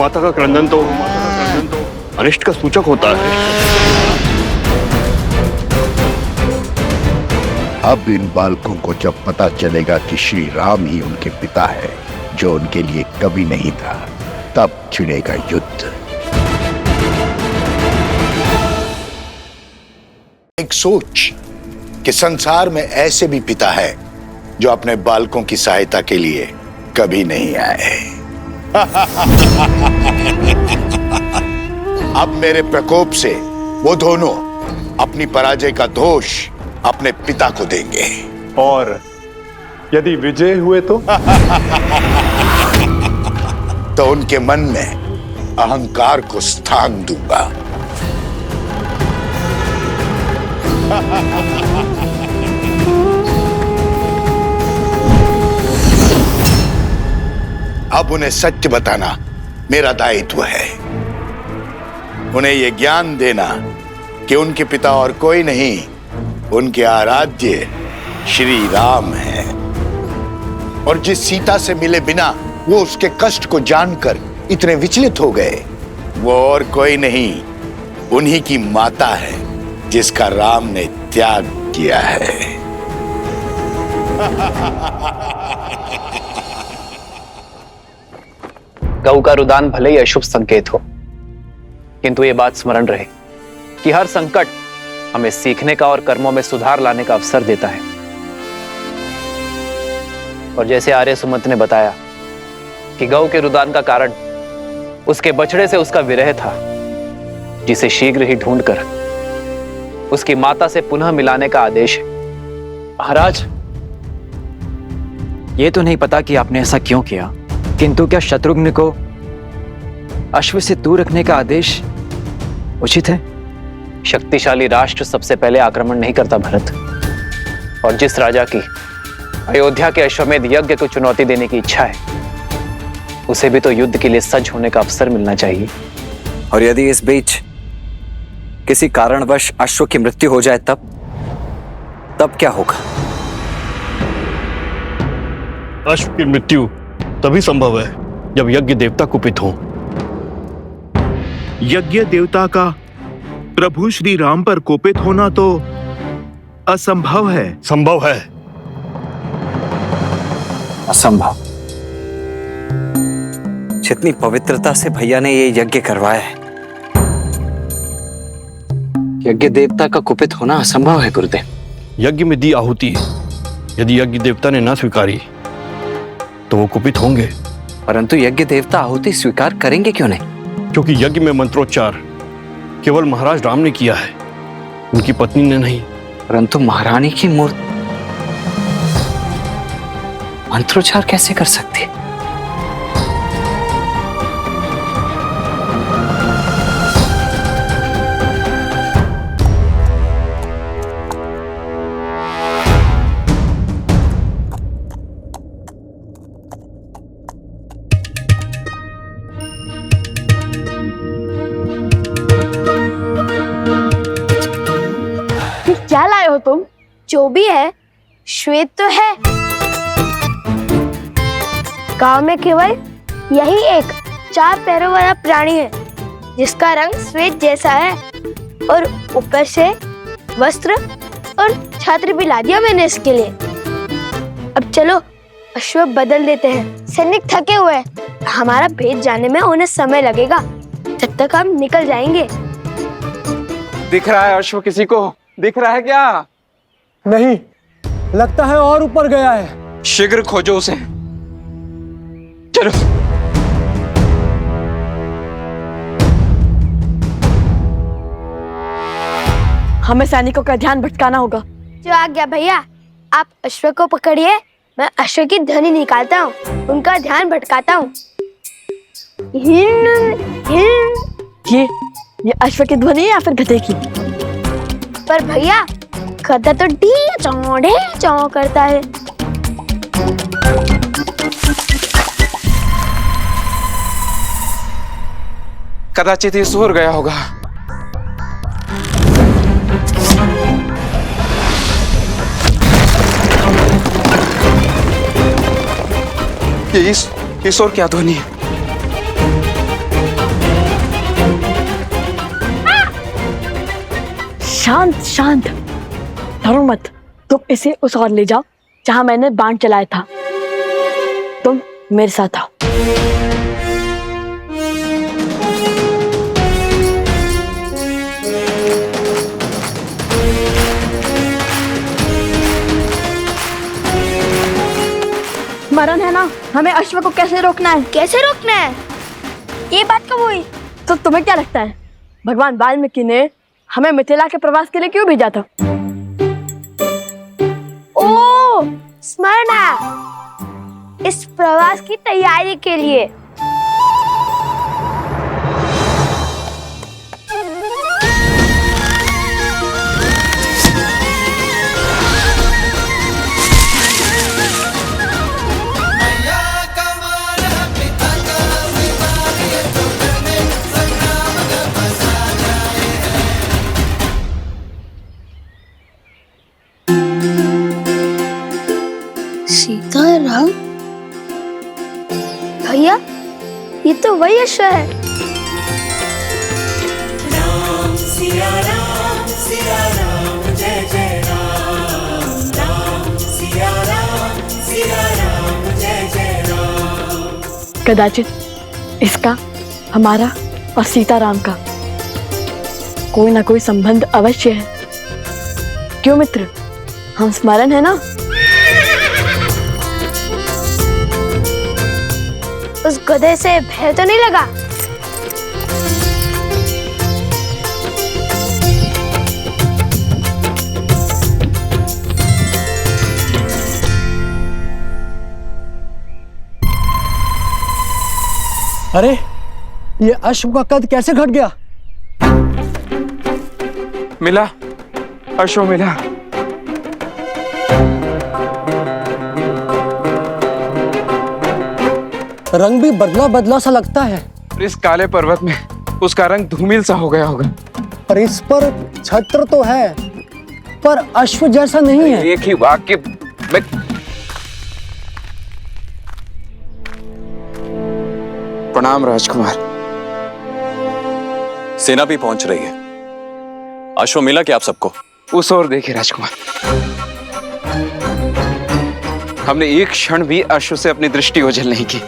माता का क्रंदन तो अनिष्ट का सूचक होता है। अब इन बालकों को जब पता चलेगा कि श्री राम ही उनके पिता है, जो उनके लिए कभी नहीं था, तब छिड़ेगा युद्ध। एक सोच कि संसार में ऐसे भी पिता है जो अपने बालकों की सहायता के लिए कभी नहीं आए। अब मेरे प्रकोप से वो दोनों अपनी पराजय का दोष अपने पिता को देंगे। और यदि विजय हुए तो उनके मन में अहंकार को स्थान दूंगा। अब उन्हें सत्य बताना मेरा दायित्व है। उन्हें यह ज्ञान देना कि उनके पिता और कोई नहीं, उनके आराध्य श्री राम है। और जिस सीता से मिले बिना वो उसके कष्ट को जानकर इतने विचलित हो गए, वो और कोई नहीं, उन्हीं की माता है जिसका राम ने त्याग किया है। गौ का रुदान भले ही अशुभ संकेत हो, किंतु ये बात स्मरण रहे कि हर संकट हमें सीखने का और कर्मों में सुधार लाने का अवसर देता है। और जैसे आर्य सुमंत ने बताया कि गौ के रुदान का कारण उसके बछड़े से उसका विरह था, जिसे शीघ्र ही ढूंढकर उसकी माता से पुनः मिलाने का आदेश है। महाराज, ये तो नहीं पता कि आपने ऐसा क्यों किया, किंतु क्या शत्रुघ्न को अश्व से दूर रखने का आदेश उचित है? शक्तिशाली राष्ट्र सबसे पहले आक्रमण नहीं करता भरत, और जिस राजा की अयोध्या के अश्वमेध यज्ञ को चुनौती देने की इच्छा है, उसे भी तो युद्ध के लिए सज्ज होने का अवसर मिलना चाहिए। और यदि इस बीच किसी कारणवश अश्व की मृत्यु हो जाए तब क्या होगा? अश्व की मृत्यु तभी संभव है जब यज्ञ देवता कुपित हो। यज्ञ देवता का प्रभु श्री राम पर कोपित होना तो असंभव है। संभव है। असंभव? जितनी पवित्रता से भैया ने ये यज्ञ करवाया है, यज्ञ देवता का कुपित होना असंभव है गुरुदेव। यज्ञ में दी आहुति यदि यज्ञ देवता ने ना स्वीकारी तो वो कुपित होंगे। परंतु यज्ञ देवता आहुति स्वीकार करेंगे क्यों नहीं? क्योंकि यज्ञ में मंत्रोच्चार केवल महाराज राम ने किया है, उनकी पत्नी ने नहीं। परंतु महारानी की मूर्ति मंत्रोच्चार कैसे कर सकती है? क्या लाए हो तुम? जो भी है श्वेत तो है। गांव में केवल यही एक 4 पैरों वाला प्राणी है जिसका रंग श्वेत जैसा है, और ऊपर से वस्त्र और छात्र भी ला दिया मैंने इसके लिए। अब चलो अश्व बदल देते हैं। सैनिक थके हुए हैं, हमारा भेद जाने में उन्हें समय लगेगा, जब तक हम निकल जाएंगे। दिख रहा है अश्व किसी को? दिख रहा है क्या? नहीं, लगता है और ऊपर गया है। शीघ्र खोजो उसे। चलो। हमें सैनिकों का ध्यान भटकाना होगा। जो आ गया भैया, आप अश्व को पकड़िए, मैं अश्व की ध्वनि निकालता हूँ, उनका ध्यान भटकाता हूँ। ये अश्व की ध्वनि या फिर गधे की? पर भैया गधा तो ढी चौ करता है। कदाचित ये सूर गया होगा। ये ईश्वर क्या ध्वनि है? शांत शांत, डरो मत। तुम इसे उस ओर ले जाओ जहां मैंने बाण चलाया था। तुम मेरे साथ आओ। स्मरण है ना हमें अश्व को कैसे रोकना है? कैसे रोकना है? ये बात कब हुई? तो तुम्हें क्या लगता है भगवान वाल्मीकि ने हमें मिथिला के प्रवास के लिए क्यों भेजा था? ओ, स्मरण है, इस प्रवास की तैयारी के लिए। सीताराम? भैया, ये तो वही अश्व है। राम सिया राम जय जय राम। राम सिया राम जय जय राम। कदाचित इसका, हमारा और सीताराम का कोई ना कोई संबंध अवश्य है। क्यों मित्र, हम स्मरण है ना? उस गधे से भय तो नहीं लगा? अरे ये अश्व का कद कैसे घट गया? मिला, अश्व मिला। रंग भी बदला बदला सा लगता है। इस काले पर्वत में उसका रंग धूमिल सा हो गया होगा। पर इस पर छत्र तो है, पर अश्व जैसा नहीं है। एक ही वाक्य में प्रणाम राजकुमार। सेना भी पहुंच रही है। अश्व मिला क्या आप सबको? उस ओर देखिए राजकुमार, हमने एक क्षण भी अश्व से अपनी दृष्टि ओझल नहीं की।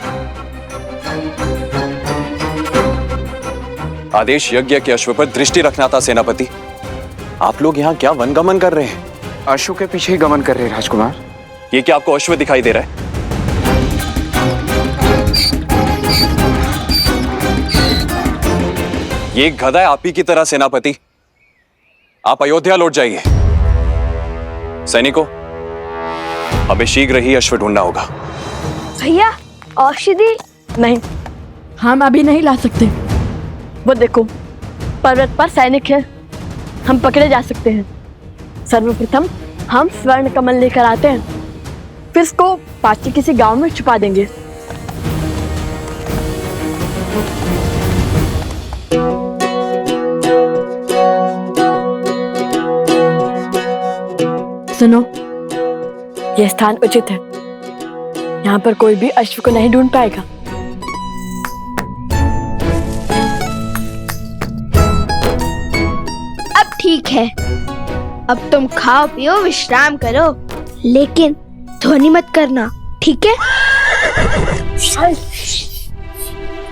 आदेश यज्ञ के अश्व पर दृष्टि रखना था सेनापति। आप लोग यहाँ क्या वनगमन कर रहे हैं? अश्व के पीछे ही गमन कर रहे हैं राजकुमार। ये क्या आपको अश्व दिखाई दे रहा है? ये गधा है आप ही की तरह सेनापति। आप अयोध्या लौट जाइए। सैनिकों, हमें शीघ्र ही अश्व ढूंढना होगा। भैया, औषधि? नहीं, हम अभी नहीं ला सकते। वो देखो, पर्वत पर सैनिक है, हम पकड़े जा सकते हैं। सर्वप्रथम हम स्वर्ण कमल लेकर आते हैं, फिर इसको पास के किसी गांव में छुपा देंगे। सुनो, यह स्थान उचित है। यहाँ पर कोई भी अश्व को नहीं ढूंढ पाएगा। अब ठीक है, अब तुम खाओ पियो विश्राम करो, लेकिन ध्वनि मत करना, ठीक है?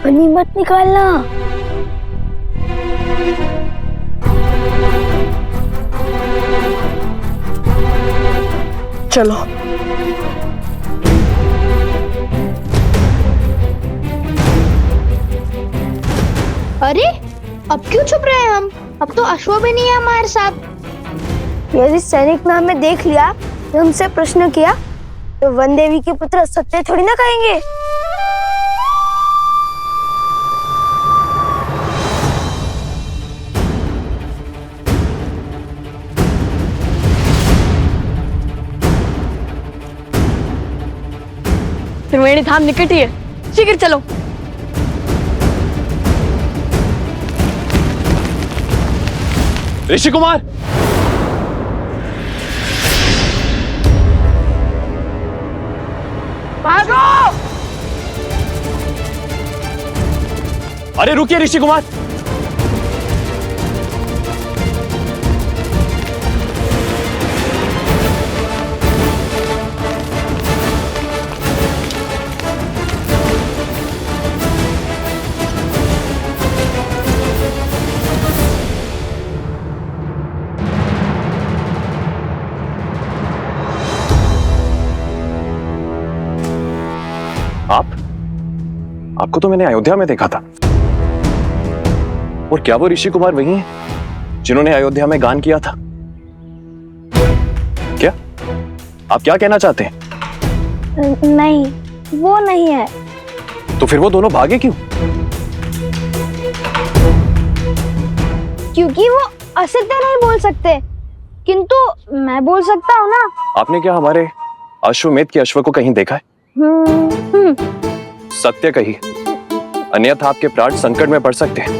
ध्वनि मत निकालना। चलो। अरे, अब क्यों छुप रहे हैं हम? अब तो अश्व भी नहीं है हमारे साथ। यदि सैनिक ने हमें देख लिया, तो हमसे प्रश्न किया, तो वन देवी के पुत्र सत्य थोड़ी ना कहेंगे। त्रिवेणी धाम निकट ही है, शीघ्र चलो। ऋषि कुमार, भागो! अरे रुकिए ऋषि कुमार। आपको तो मैंने अयोध्या में देखा था। और क्या वो ऋषि कुमार वही हैं जिन्होंने अयोध्या में गान किया था? क्या आप क्या कहना चाहते हैं? नहीं, वो नहीं है। तो फिर वो दोनों भागे क्यों? क्योंकि वो असत्य नहीं बोल सकते, किंतु मैं बोल सकता हूँ ना। आपने क्या हमारे अश्वमेध के अश्व को कहीं देखा है? सत्य कही, अन्यथा आपके प्राण संकट में पड़ सकते हैं।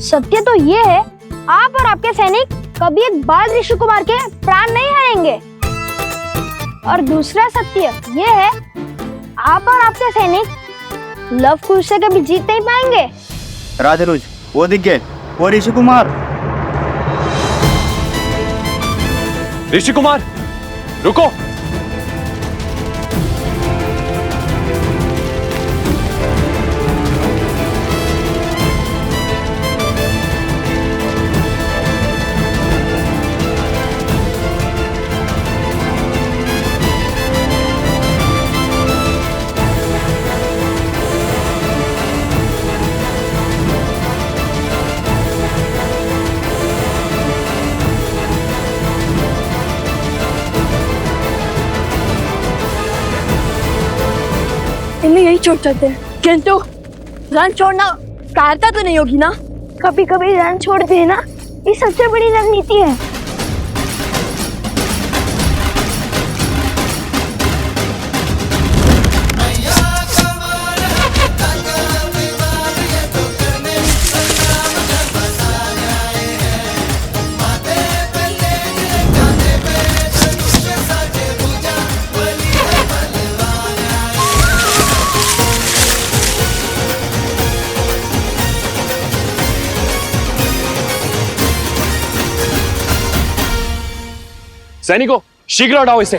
सत्य तो ये है, आप और आपके सैनिक कभी एक बाल ऋषि कुमार के प्राण नहीं हारेंगे। और दूसरा सत्य ये है, आप और आपके सैनिक लव कुश से कभी जीत नहीं पाएंगे। राजरुज, वो दिख गए, वो ऋषि कुमार। ऋषि कुमार, रुको। इन्हें यही छोड़ सकते हैं, किंतु रन छोड़ना कारता तो नहीं होगी ना? कभी कभी रन छोड़ देना ये सबसे बड़ी रणनीति है। सैनिकों, शीघ्र हटाओ इसे।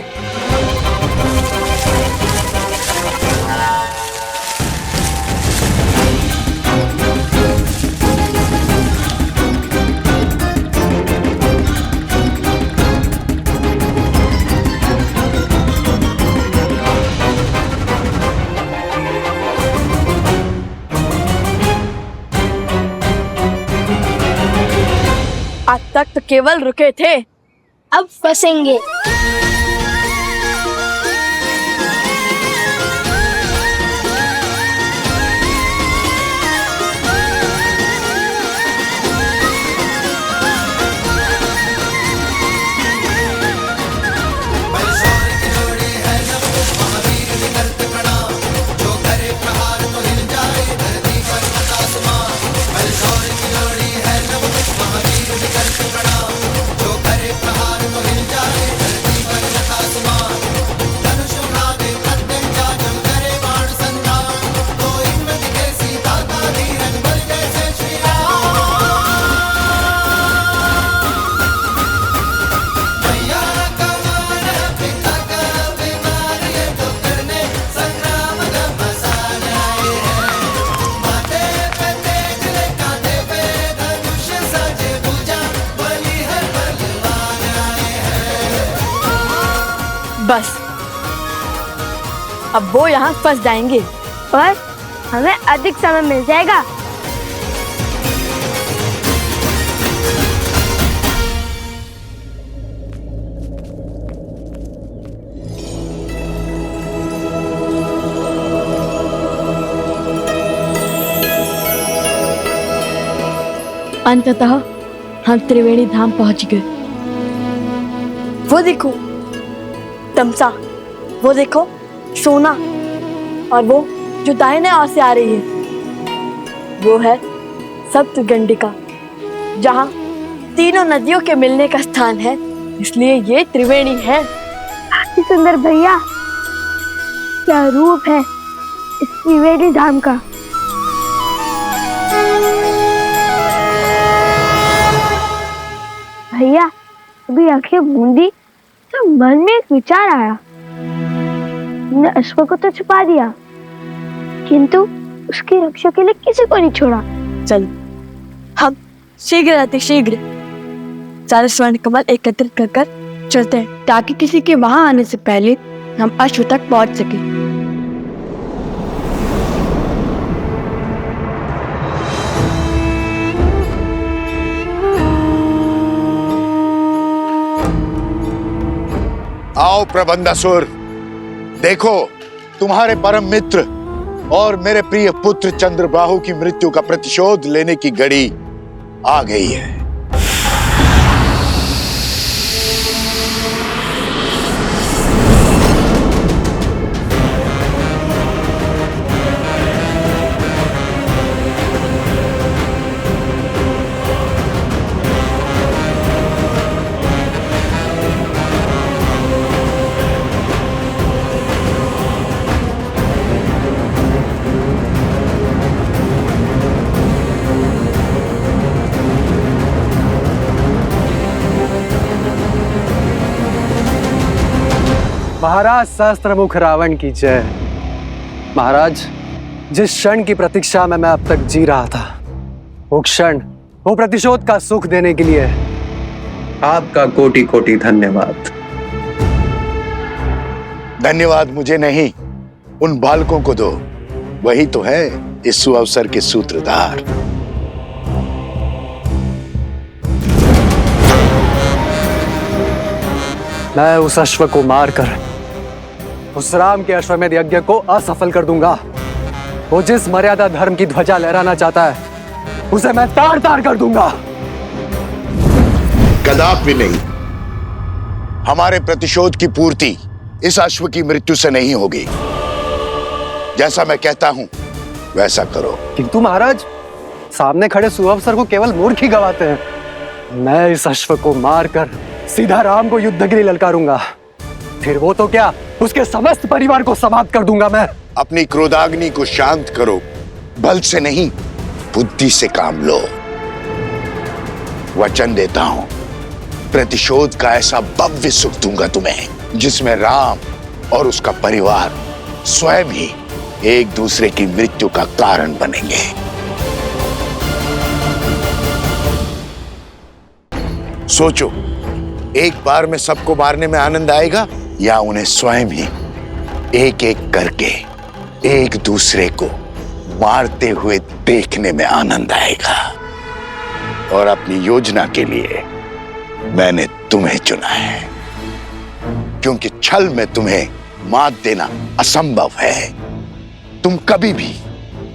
आज तक तो केवल रुके थे, अब फंसेंगे। बस अब वो यहाँ फंस जाएंगे और हमें अधिक समय मिल जाएगा। अंततः हम त्रिवेणी धाम पहुंच गए। वो देखो तमसा, वो देखो सोना, और वो जो दाहिने ओर से आ रही है वो है सप्तगंडिका, जहाँ तीनों नदियों के मिलने का स्थान है, इसलिए ये त्रिवेणी है। अति सुंदर भैया, क्या रूप है इस त्रिवेणी धाम का। भैया अभी आंखें मूंदी तो मन में एक विचार आया। हमने अश्व को तो छुपा दिया, किंतु उसकी रक्षा के लिए किसी को नहीं छोड़ा। चल हम शीघ्र अतिशीघ्र सारे स्वर्ण कमल एकत्रित कर चलते हैं ताकि किसी के वहां आने से पहले हम अश्व तक पहुंच सकें। आओ प्रबंधासुर, देखो तुम्हारे परम मित्र और मेरे प्रिय पुत्र चंद्रबाहु की मृत्यु का प्रतिशोध लेने की घड़ी आ गई है। महाराज सहस्त्रमुख रावण की जय। महाराज, जिस क्षण की प्रतीक्षा में मैं अब तक जी रहा था, वो क्षण, वो प्रतिशोध का सुख देने के लिए आपका कोटि कोटि धन्यवाद। धन्यवाद मुझे नहीं, उन बालकों को दो, वही तो है इस सुअवसर के सूत्रधार। मैं उस अश्व को मारकर उस राम के अश्वमेध यज्ञ को असफल कर दूंगा। वो जिस मर्यादा धर्म की ध्वजा लहराना चाहता है, उसे मैं ताड़ ताड़ कर दूंगा। कदापि नहीं। हमारे प्रतिशोध की पूर्ति इस अश्व की मृत्यु से नहीं होगी। जैसा मैं कहता हूं वैसा करो। किंतु महाराज, सामने खड़े सुअवसर को केवल मूर्ख ही गवाते हैं। मैं इस अश्व को मारकर सीधा राम को युद्ध के लिए ललकारूंगा। फिर वो तो क्या, उसके समस्त परिवार को समाप्त कर दूंगा मैं। अपनी क्रोधाग्नि को शांत करो, बल से नहीं बुद्धि से काम लो। वचन देता हूं, प्रतिशोध का ऐसा भव्य सुख दूंगा तुम्हें, जिसमें राम और उसका परिवार स्वयं ही एक दूसरे की मृत्यु का कारण बनेंगे। सोचो, एक बार में सबको मारने में आनंद आएगा या उन्हें स्वयं ही एक एक करके एक दूसरे को मारते हुए देखने में आनंद आएगा। और अपनी योजना के लिए मैंने तुम्हें चुना है, क्योंकि छल में तुम्हें मात देना असंभव है। तुम कभी भी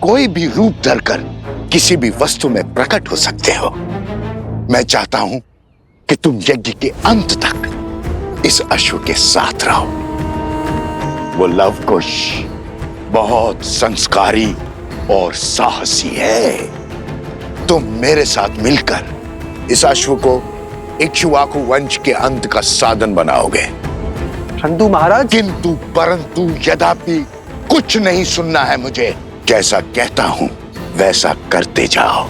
कोई भी रूप धरकर किसी भी वस्तु में प्रकट हो सकते हो। मैं चाहता हूं कि तुम यज्ञ के अंत तक इस अश्व के साथ रहो। वो लवकुश बहुत संस्कारी और साहसी है। तुम मेरे साथ मिलकर इस अश्व को इक्ष्वाकु वंश के अंत का साधन बनाओगे। परंतु महाराज, किंतु परंतु यद्यपि कुछ नहीं सुनना है मुझे। जैसा कहता हूं वैसा करते जाओ।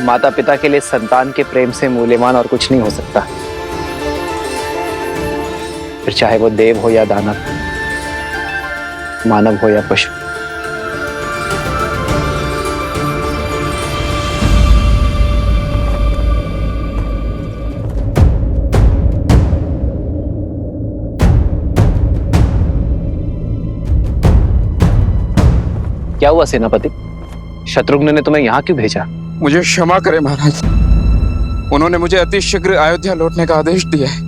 माता पिता के लिए संतान के प्रेम से मूल्यवान और कुछ नहीं हो सकता, फिर चाहे वो देव हो या दानव, मानव हो या पशु। क्या हुआ सेनापति? शत्रुघ्न ने तुम्हें यहाँ क्यों भेजा? मुझे क्षमा करें महाराज, उन्होंने मुझे अति शीघ्र अयोध्या लौटने का आदेश दिया है,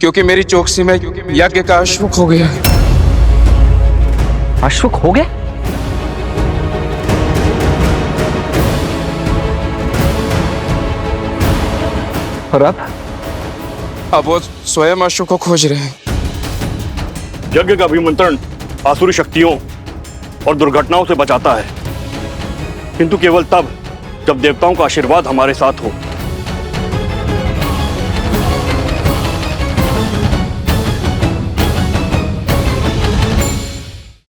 क्योंकि मेरी चौकसी में यज्ञ का अश्वक हो गया। अश्वक हो गया? और अब वो स्वयं अश्व को खोज रहे हैं। यज्ञ का अभिमंत्रण आसुरी शक्तियों और दुर्घटनाओं से बचाता है, किंतु केवल तब जब देवताओं का आशीर्वाद हमारे साथ हो।